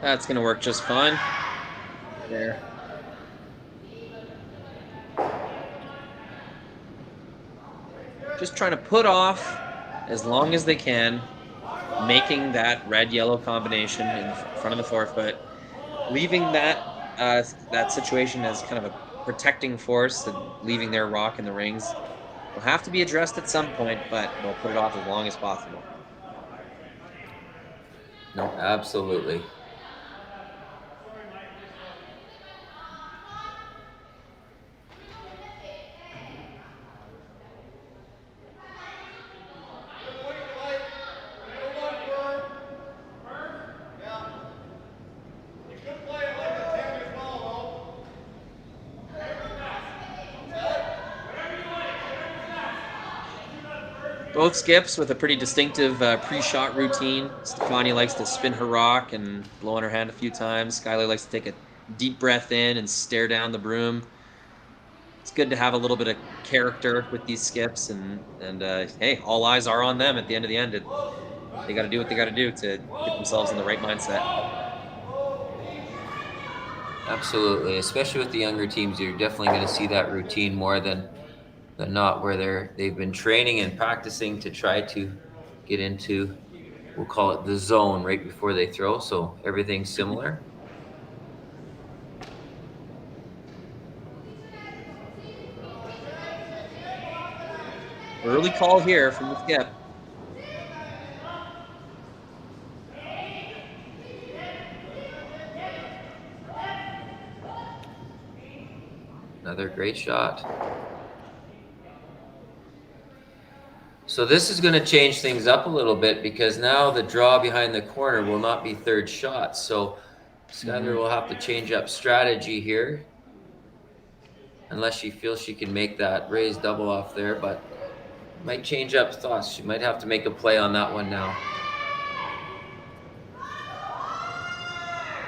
that's going to work just fine. There. Just trying to put off as long as they can, making that red-yellow combination in front of the forefoot, leaving that that situation as kind of a protecting force and leaving their rock in the rings. Will have to be addressed at some point, but we'll put it off as long as possible. no, absolutely. Both skips with a pretty distinctive pre-shot routine. Stefania likes to spin her rock and blow on her hand a few times. Skylar likes to take a deep breath in and stare down the broom. It's good to have a little bit of character with these skips, and hey, all eyes are on them at the end of the end. They got to do what they got to do to get themselves in the right mindset. Absolutely, especially with the younger teams, you're definitely going to see that routine more than not, where they've been training and practicing to try to get into, we'll call it the zone right before they throw, so everything's similar. Early call here from the skip. Another great shot. So this is going to change things up a little bit, because now the draw behind the corner will not be third shot. So Skylar will have to change up strategy here, unless she feels she can make that raised double off there, but might change up thoughts. She might have to make a play on that one now.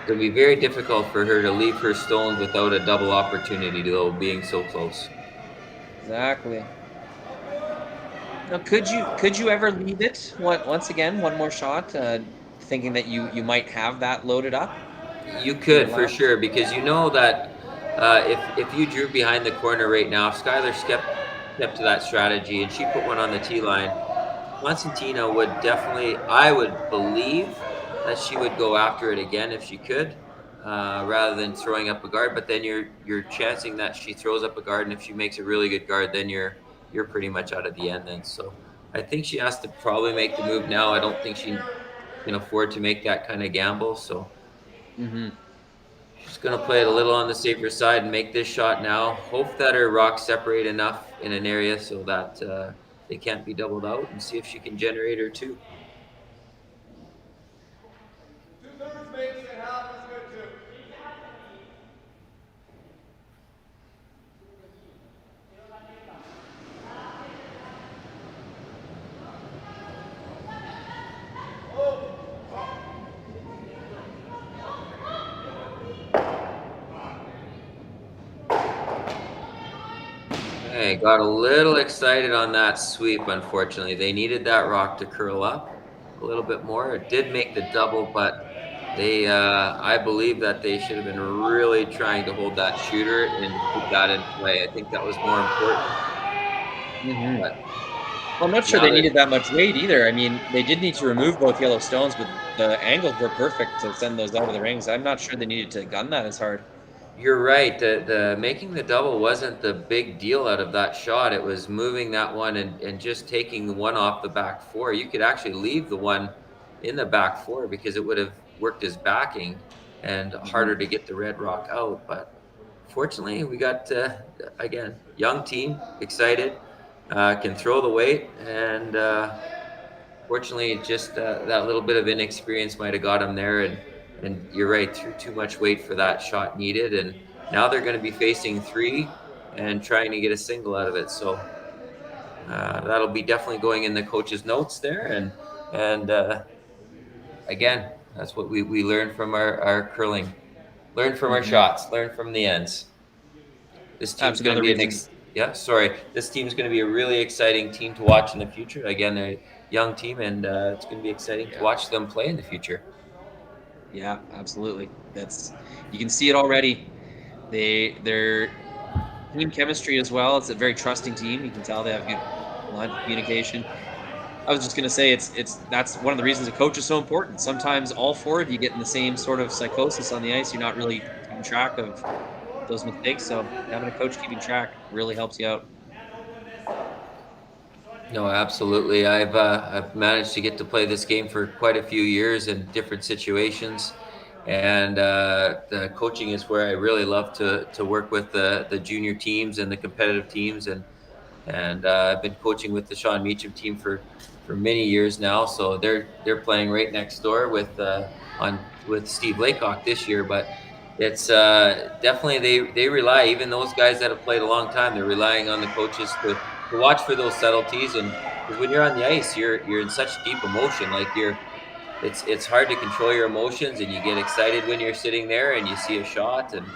It'll be very difficult for her to leave her stone without a double opportunity, though, being so close. Exactly. Now, could you ever leave it once again, one more shot, thinking that you might have that loaded up? You could, for sure, because you know that if you drew behind the corner right now, if Skylar kept to that strategy and she put one on the tee line, Constantina would definitely, I would believe that she would go after it again if she could, rather than throwing up a guard. But then you're chancing that she throws up a guard, and if she makes a really good guard, then you're pretty much out of the end then. So I think she has to probably make the move now. I don't think she can afford to make that kind of gamble. So she's going to play it a little on the safer side and make this shot now. Hope that her rocks separate enough in an area so that they can't be doubled out, and see if she can generate her two. Okay, got a little excited on that sweep, unfortunately. They needed that rock to curl up a little bit more. It did make the double, but they, I believe that they should have been really trying to hold that shooter and keep that in play. I think that was more important. But well, I'm not sure they needed that much weight either. I mean, they did need to remove both yellow stones, but the angles were perfect to send those out of the rings. I'm not sure they needed to gun that as hard. You're right. The making the double wasn't the big deal out of that shot. It was moving that one and just taking the one off the back four. You could actually leave the one in the back four because it would have worked as backing and harder to get the red rock out. But fortunately, we got, again, young team, excited, can throw the weight. And fortunately, just that little bit of inexperience might have got them there. And you're right, threw too much weight for that shot needed. And now they're going to be facing 3 and trying to get a single out of it. So that'll be definitely going in the coach's notes there. And again, that's what we learned from our curling. Learn from our shots, learn from the ends. This team's going to be this team's going to be a really exciting team to watch in the future. Again, they're a young team, and it's going to be exciting to watch them play in the future. Yeah, absolutely. You can see it already. Their team chemistry as well. It's a very trusting team. You can tell they have good line of communication. I was just going to say that's one of the reasons a coach is so important. Sometimes all 4 of you get in the same sort of psychosis on the ice. You're not really keeping track of those mistakes. So having a coach keeping track really helps you out. No, absolutely. I've managed to get to play this game for quite a few years in different situations, and the coaching is where I really love to work with the junior teams and the competitive teams, and I've been coaching with the Sean Meacham team for many years now. So they're playing right next door with Steve Laycock this year, but it's definitely they rely, even those guys that have played a long time, they're relying on the coaches to watch for those subtleties. And because when you're on the ice, you're in such deep emotion, like it's hard to control your emotions, and you get excited when you're sitting there and you see a shot. And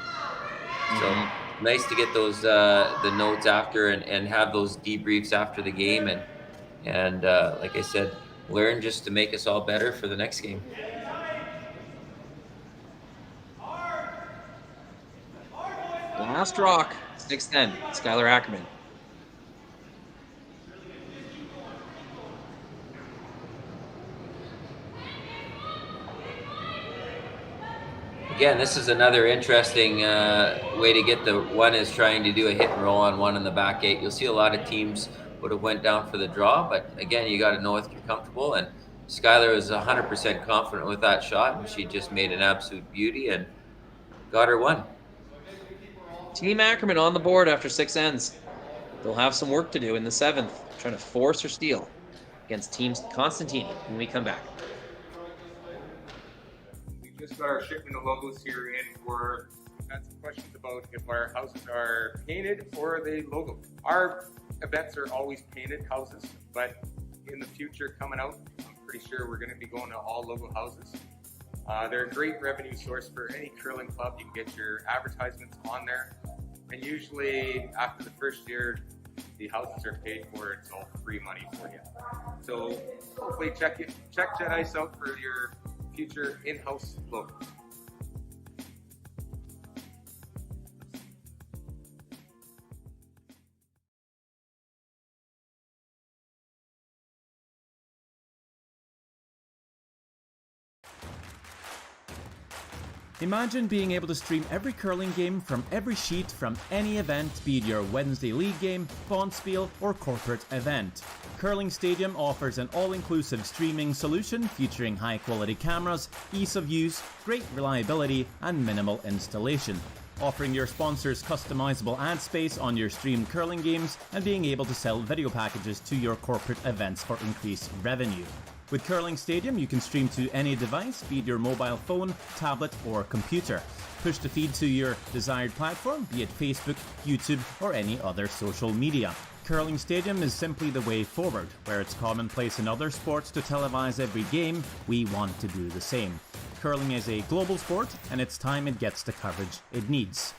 so nice to get those the notes after and have those debriefs after the game, and like I said, learn just to make us all better for the next game. Last rock, 6-10, Skylar Ackerman. Again, this is another interesting way to get the one is trying to do a hit and roll on one in the back 8. You'll see a lot of teams would have went down for the draw, but again, you got to know if you're comfortable. And Skylar was 100% confident with that shot, and she just made an absolute beauty and got her one. Team Ackerman on the board after 6 ends. They'll have some work to do in the 7th, trying to force or steal against Team Constantini when we come back. We just got our shipment of logos here in. We're had some questions about if our houses are painted or are they logo. Our events are always painted houses, but in the future coming out, I'm pretty sure we're going to be going to all logo houses. They're a great revenue source for any curling club. You can get your advertisements on there. And usually after the first year, the houses are paid for. It's all free money for you. So hopefully check Jet Ice out for your future in-house logo. Imagine being able to stream every curling game from every sheet from any event, be it your Wednesday league game, bonspiel, or corporate event. Curling Stadium offers an all-inclusive streaming solution featuring high-quality cameras, ease of use, great reliability, and minimal installation. Offering your sponsors customizable ad space on your streamed curling games and being able to sell video packages to your corporate events for increased revenue. With Curling Stadium, you can stream to any device, be it your mobile phone, tablet, or computer. Push the feed to your desired platform, be it Facebook, YouTube, or any other social media. Curling Stadium is simply the way forward. Where it's commonplace in other sports to televise every game, we want to do the same. Curling is a global sport, and it's time it gets the coverage it needs.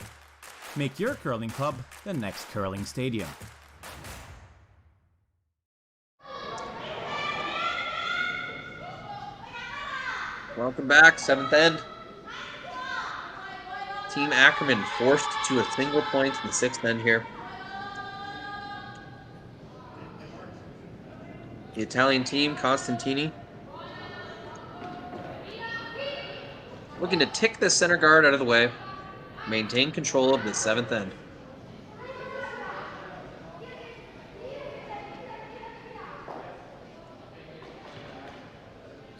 Make your curling club the next Curling Stadium. Welcome back, 7th end. Team Ackerman forced to a single point in the 6th end here. The Italian team, Constantini, looking to tick the center guard out of the way. maintain control of the 7th end.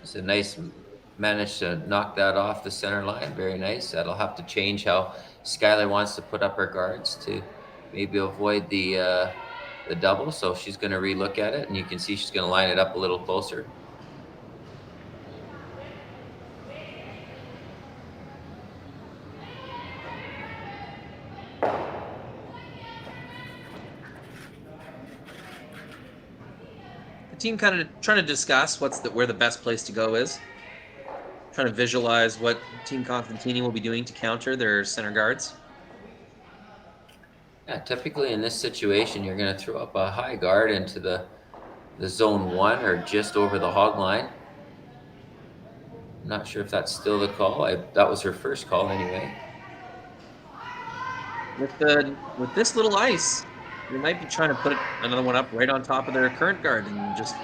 It's a nice, managed to knock that off the center line. Very nice. That'll have to change how Skylar wants to put up her guards to maybe avoid the double. So she's going to relook at it, and you can see she's going to line it up a little closer. Team kind of trying to discuss where the best place to go is. Trying to visualize what Team Constantini will be doing to counter their center guards. Yeah, typically in this situation, you're going to throw up a high guard into the zone 1 or just over the hog line. I'm not sure if that's still the call. That was her first call anyway. With this little ice, you might be trying to put another one up right on top of their current guard and just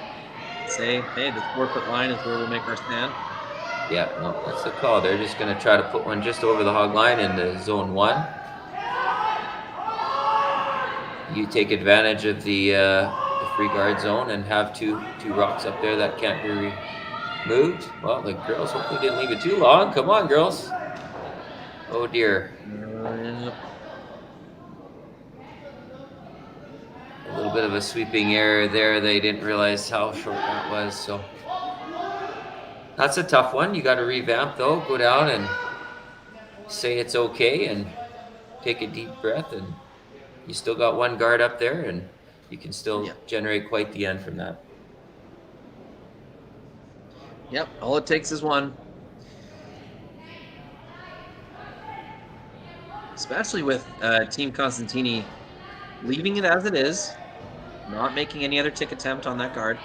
say, hey, this 4-foot line is where we'll make our stand. Yeah, no, that's the call. They're just going to try to put one just over the hog line in the zone 1. You take advantage of the free guard zone and have two rocks up there that can't be removed. Well, the girls hopefully didn't leave it too long. Come on, girls. Oh, dear. A little bit of a sweeping error there. They didn't realize how short that was, so that's a tough one. You got to revamp, though. Go down and say it's okay and take a deep breath, and you still got one guard up there, and you can still generate quite the end from that. Yep, all it takes is one. Especially with Team Constantini leaving it as it is, not making any other tick attempt on that guard.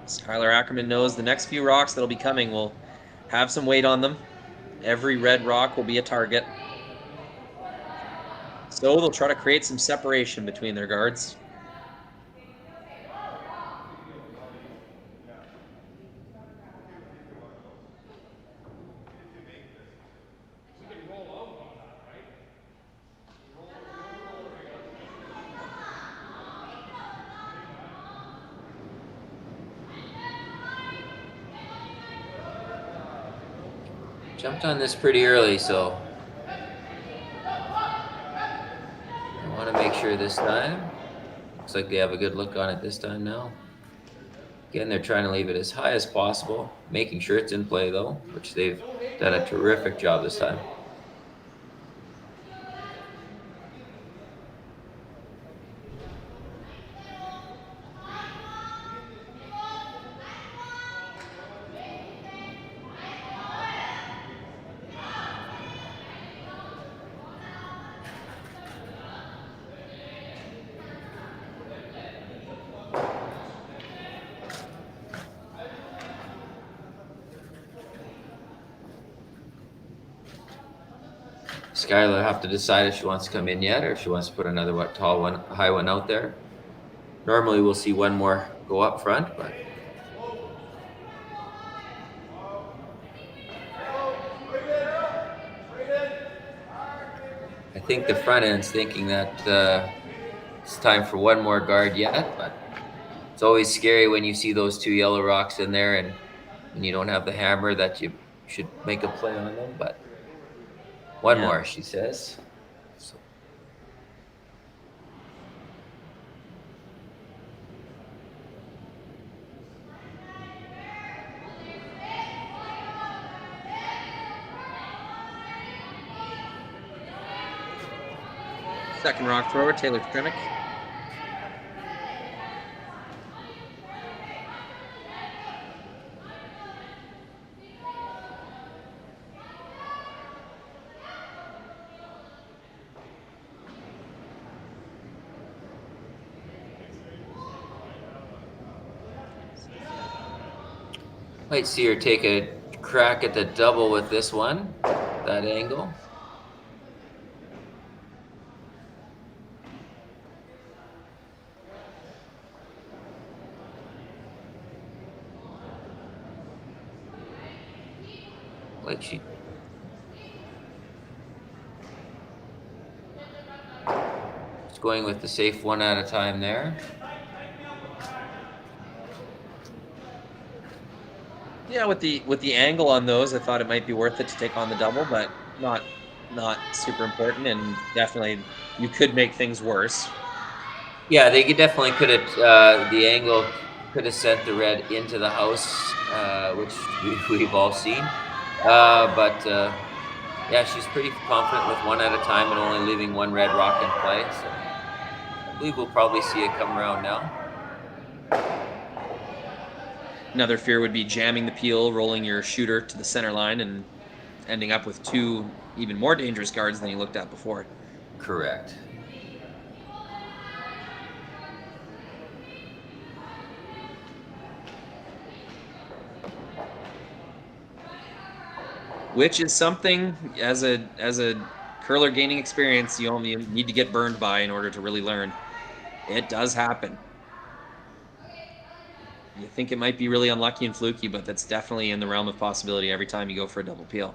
Skylar Ackerman knows the next few rocks that'll be coming will have some weight on them. Every red rock will be a target. So they'll try to create some separation between their guards. Jumped on this pretty early, so I want to make sure this time. Looks like they have a good look on it this time now. Again, they're trying to leave it as high as possible, making sure it's in play though, which they've done a terrific job this time. Skylar have to decide if she wants to come in yet or if she wants to put another high one out there. Normally we'll see one more go up front, but I think the front end's thinking that it's time for one more guard yet, but it's always scary when you see those two yellow rocks in there and when you don't have the hammer that you should make a play on them, but one more, she says. So. Second rock thrower, Taylor Tremick. Might see her take a crack at the double with this one, that angle. Like she's going with the safe one at a time there. Yeah, with the angle on those, I thought it might be worth it to take on the double, but not super important, and definitely you could make things worse. Yeah, they definitely could have, the angle could have sent the red into the house, which we've all seen. Yeah, she's pretty confident with one at a time and only leaving one red rock in play. So I believe we'll probably see it come around now. Another fear would be jamming the peel, rolling your shooter to the center line, and ending up with two even more dangerous guards than you looked at before. Correct. Which is something, as a curler gaining experience, you only need to get burned by in order to really learn. It does happen. You think it might be really unlucky and fluky, but that's definitely in the realm of possibility every time you go for a double peel.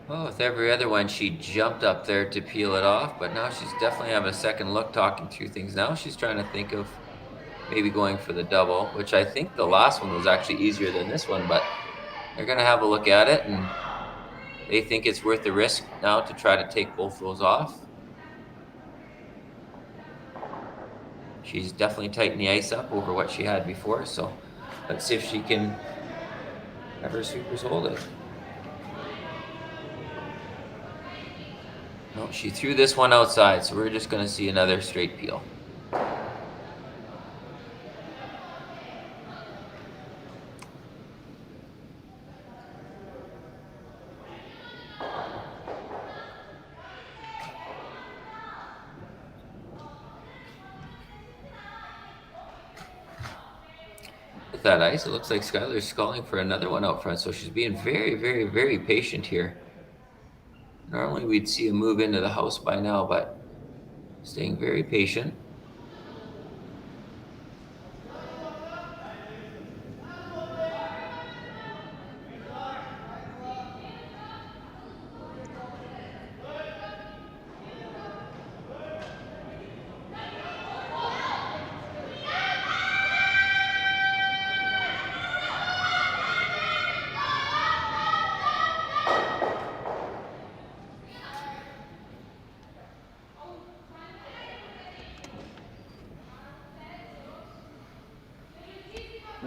Well, with every other one, she jumped up there to peel it off, but now she's definitely having a second look, talking through things. Now she's trying to think of maybe going for the double, which I think the last one was actually easier than this one, but they're going to have a look at it, and they think it's worth the risk now to try to take both those off. She's definitely tightened the ice up over what she had before, so let's see if she can have her supers hold it. No, she threw this one outside, so we're just going to see another straight peel. With that ice, it looks like Skylar's calling for another one out front, so she's being very, very, very patient here. Normally we'd see a move into the house by now, but staying very patient.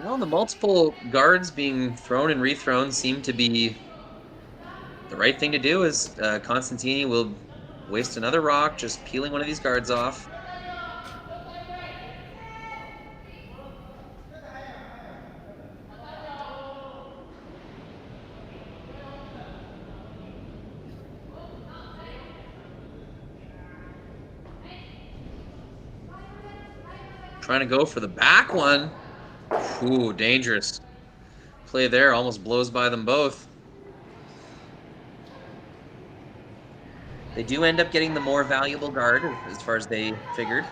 Well, the multiple guards being thrown and rethrown seem to be the right thing to do, as Constantini will waste another rock just peeling one of these guards off. Trying to go for the back one. Ooh, dangerous. Play there almost blows by them both. They do end up getting the more valuable guard as far as they figured.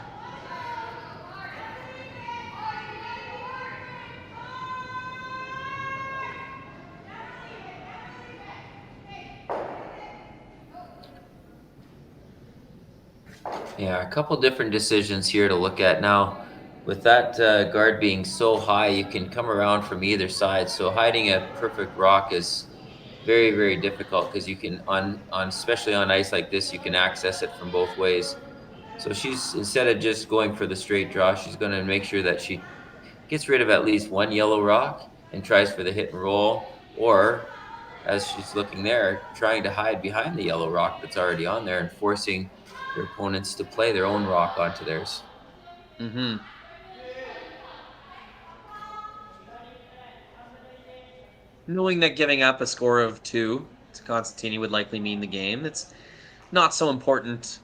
Yeah, a couple different decisions here to look at now. With that guard being so high, you can come around from either side. So hiding a perfect rock is very, very difficult, because you can, especially on ice like this, you can access it from both ways. So she's, instead of just going for the straight draw, she's going to make sure that she gets rid of at least one yellow rock and tries for the hit and roll, or as she's looking there, trying to hide behind the yellow rock that's already on there and forcing their opponents to play their own rock onto theirs. Mm-hmm. Knowing that giving up a score of 2 to Constantini would likely mean the game, it's not so important,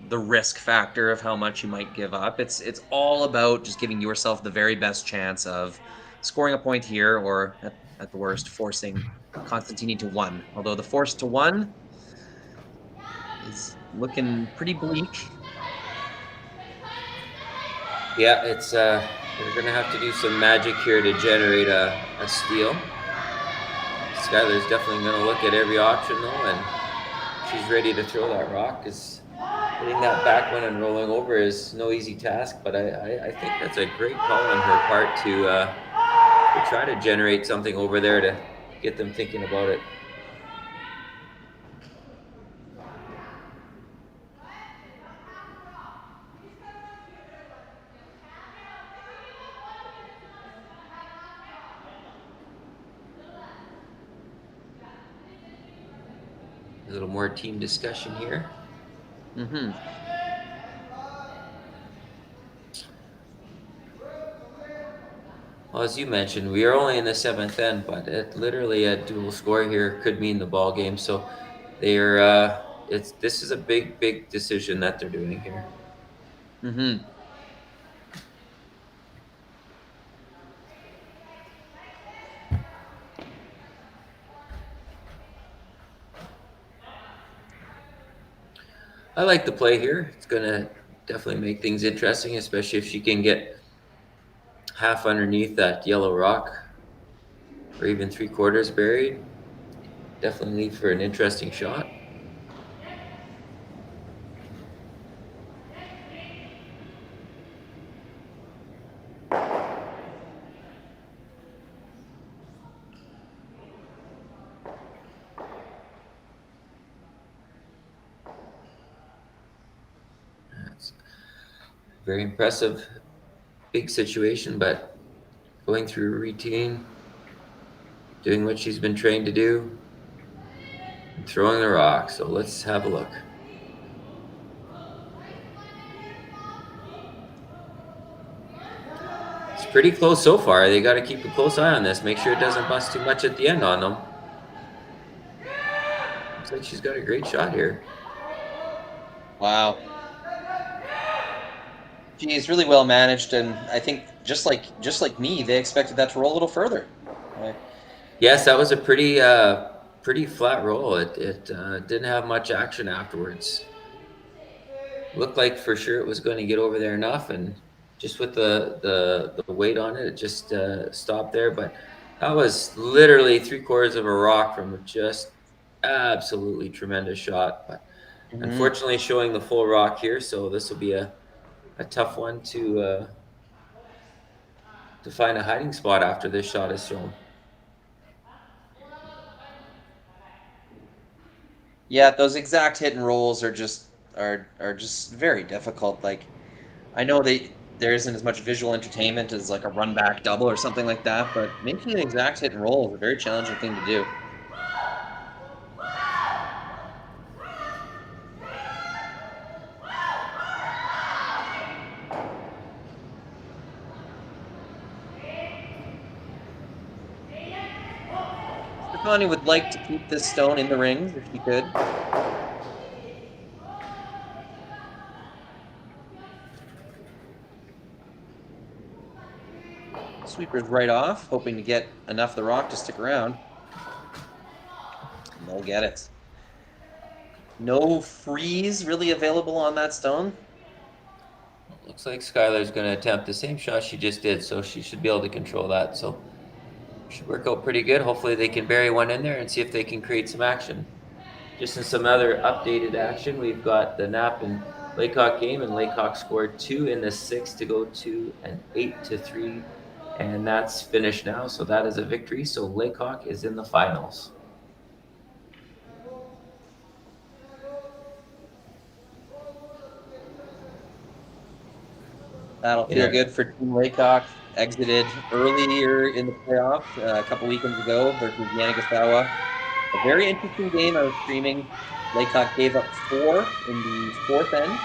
the risk factor of how much you might give up. It's all about just giving yourself the very best chance of scoring a point here, or at the worst, forcing Constantini to 1. Although the force to 1 is looking pretty bleak. Yeah, it's they're going to have to do some magic here to generate a steal. Skylar's definitely going to look at every option, though, and she's ready to throw that rock, because hitting that back one and rolling over is no easy task, but I think that's a great call on her part to try to generate something over there to get them thinking about it. A little more team discussion here. Mm-hmm. Well, as you mentioned, we are only in the 7th end, but literally a dual score here could mean the ball game. So they're this is a big decision that they're doing here. Mm-hmm. I like the play here. It's going to definitely make things interesting, especially if she can get half underneath that yellow rock or even 3/4 buried. Definitely need for an interesting shot. Very impressive, big situation, but going through a routine, doing what she's been trained to do, and throwing the rock. So let's have a look. It's pretty close so far. They got to keep a close eye on this. Make sure it doesn't bust too much at the end on them. Looks like she's got a great shot here. Wow. She's really well managed, and I think just like me, they expected that to roll a little further. Right. Yes, that was a pretty flat roll. It didn't have much action afterwards. Looked like for sure it was going to get over there enough, and just with the weight on it, it just stopped there. But that was literally 3/4 of a rock from just absolutely tremendous shot. But unfortunately, showing the full rock here, so this will be a tough one to find a hiding spot after this shot is thrown. Yeah, those exact hit and rolls are just very difficult. Like, I know there isn't as much visual entertainment as like a run back double or something like that, but making an exact hit and roll is a very challenging thing to do. Stefania would like to keep this stone in the rings if she could. Sweeper's right off, hoping to get enough of the rock to stick around. And they'll get it. No freeze really available on that stone. Looks like Skylar's going to attempt the same shot she just did, so she should be able to control that. So should work out pretty good. Hopefully they can bury one in there and see if they can create some action. Just in some other updated action, we've got the Knapp and Laycock game, and Laycock scored 2 in the 6th to go to an 8-3, and that's finished now. So that is a victory. So Laycock is in the finals. That'll feel good for Team Laycock. exited earlier in the playoffs a couple weekends ago versus Yanagisawa. A very interesting game I was streaming. Laycock gave up 4 in the 4th end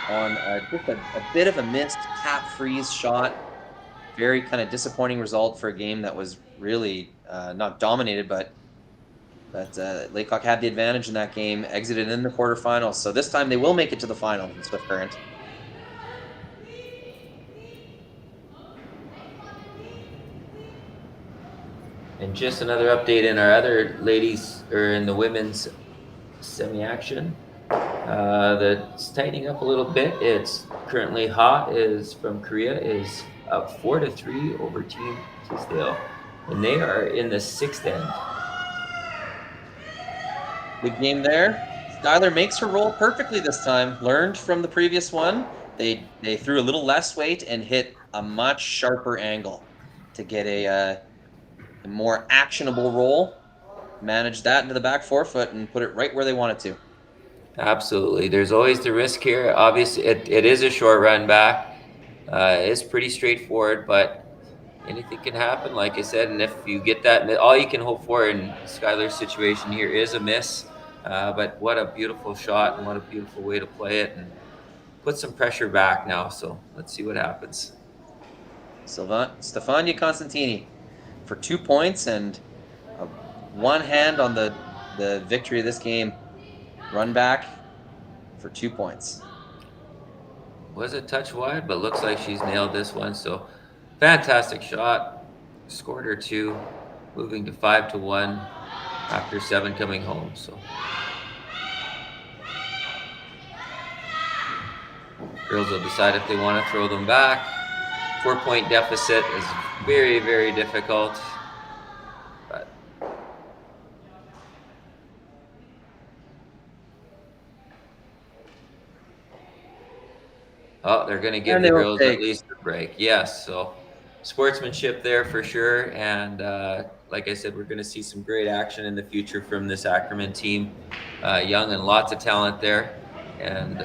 on just a bit of a missed cap freeze shot. Very kind of disappointing result for a game that was really not dominated, but Laycock had the advantage in that game, exited in the quarterfinals. So this time they will make it to the final in Swift Current. And just another update in our other ladies, or in the women's semi-action. That's tightening up a little bit. It's currently hot is from Korea is up 4-3 over Team Sasktel, and they are in the 6th end. Good game there. Skylar makes her roll perfectly this time. Learned from the previous one. They threw a little less weight and hit a much sharper angle to get a more actionable roll. Managed that into the back forefoot and put it right where they wanted to. Absolutely. There's always the risk here. Obviously, it is a short run back. It's pretty straightforward, but anything can happen, like I said. And if you get that, all you can hope for in Skylar's situation here is a miss. But what a beautiful shot and what a beautiful way to play it, and put some pressure back now. So let's see what happens. Stefania Constantini for 2 points and one hand on the victory of this game. Run back for 2 points. Was a touch wide, but looks like she's nailed this one. So fantastic shot. Scored her 2, moving to 5-1 after 7 coming home. So girls will decide if they want to throw them back. 4-point deficit is very, very difficult. But they're going to give the girls at least a break. Yes, so sportsmanship there for sure. And like I said, we're going to see some great action in the future from this Ackerman team. Young and lots of talent there. And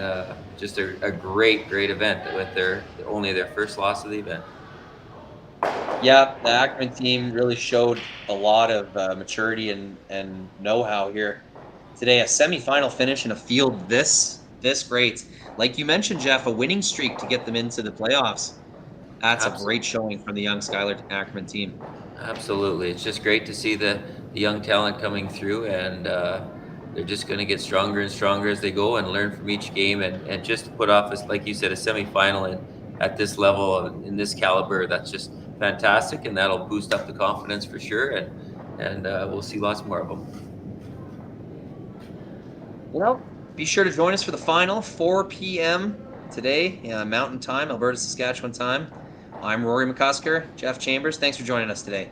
just a great event with only their first loss of the event. Yeah, the Ackerman team really showed a lot of maturity and know-how here today. A semifinal finish in a field this great. Like you mentioned, Jeff, a winning streak to get them into the playoffs. That's a great showing from the young Skylar Ackerman team. Absolutely. It's just great to see the young talent coming through, and they're just going to get stronger and stronger as they go and learn from each game, and just to put off, like you said, a semifinal at this level, in this caliber, that's just fantastic, and that'll boost up the confidence for sure, and we'll see lots more of them. Well, be sure to join us for the final, 4 p.m. today, Mountain Time, Alberta, Saskatchewan time. I'm Rory McCusker. Jeff Chambers, thanks for joining us today.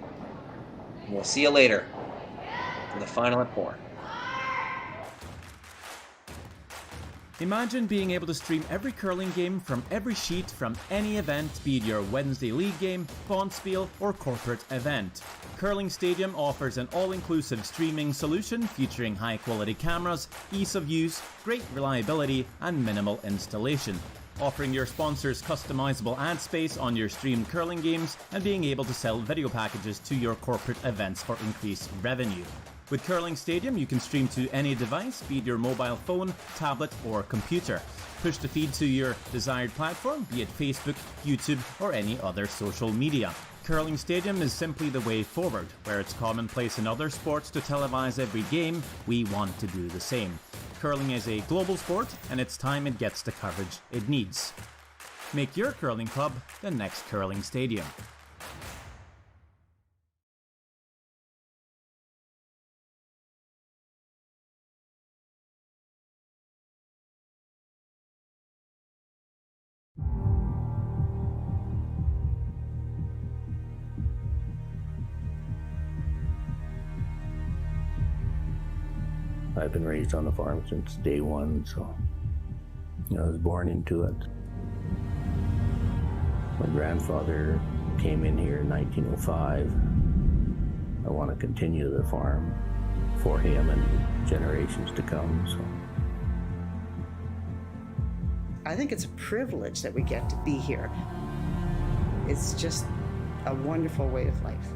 And we'll see you later for the final at 4. Imagine being able to stream every curling game from every sheet from any event, be it your Wednesday league game, bonspiel, or corporate event. Curling Stadium offers an all-inclusive streaming solution featuring high-quality cameras, ease of use, great reliability, and minimal installation. Offering your sponsors customizable ad space on your streamed curling games and being able to sell video packages to your corporate events for increased revenue. With Curling Stadium, you can stream to any device, be it your mobile phone, tablet, or computer. Push the feed to your desired platform, be it Facebook, YouTube, or any other social media. Curling Stadium is simply the way forward. Where it's commonplace in other sports to televise every game, we want to do the same. Curling is a global sport, and it's time it gets the coverage it needs. Make your curling club the next Curling Stadium. I've been raised on the farm since day one, so I was born into it. My grandfather came in here in 1905. I want to continue the farm for him and generations to come. So I think it's a privilege that we get to be here. It's just a wonderful way of life.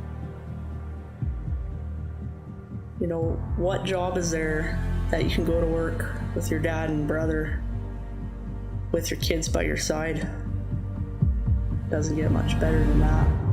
You know, what job is there that you can go to work with your dad and brother, with your kids by your side? Doesn't get much better than that.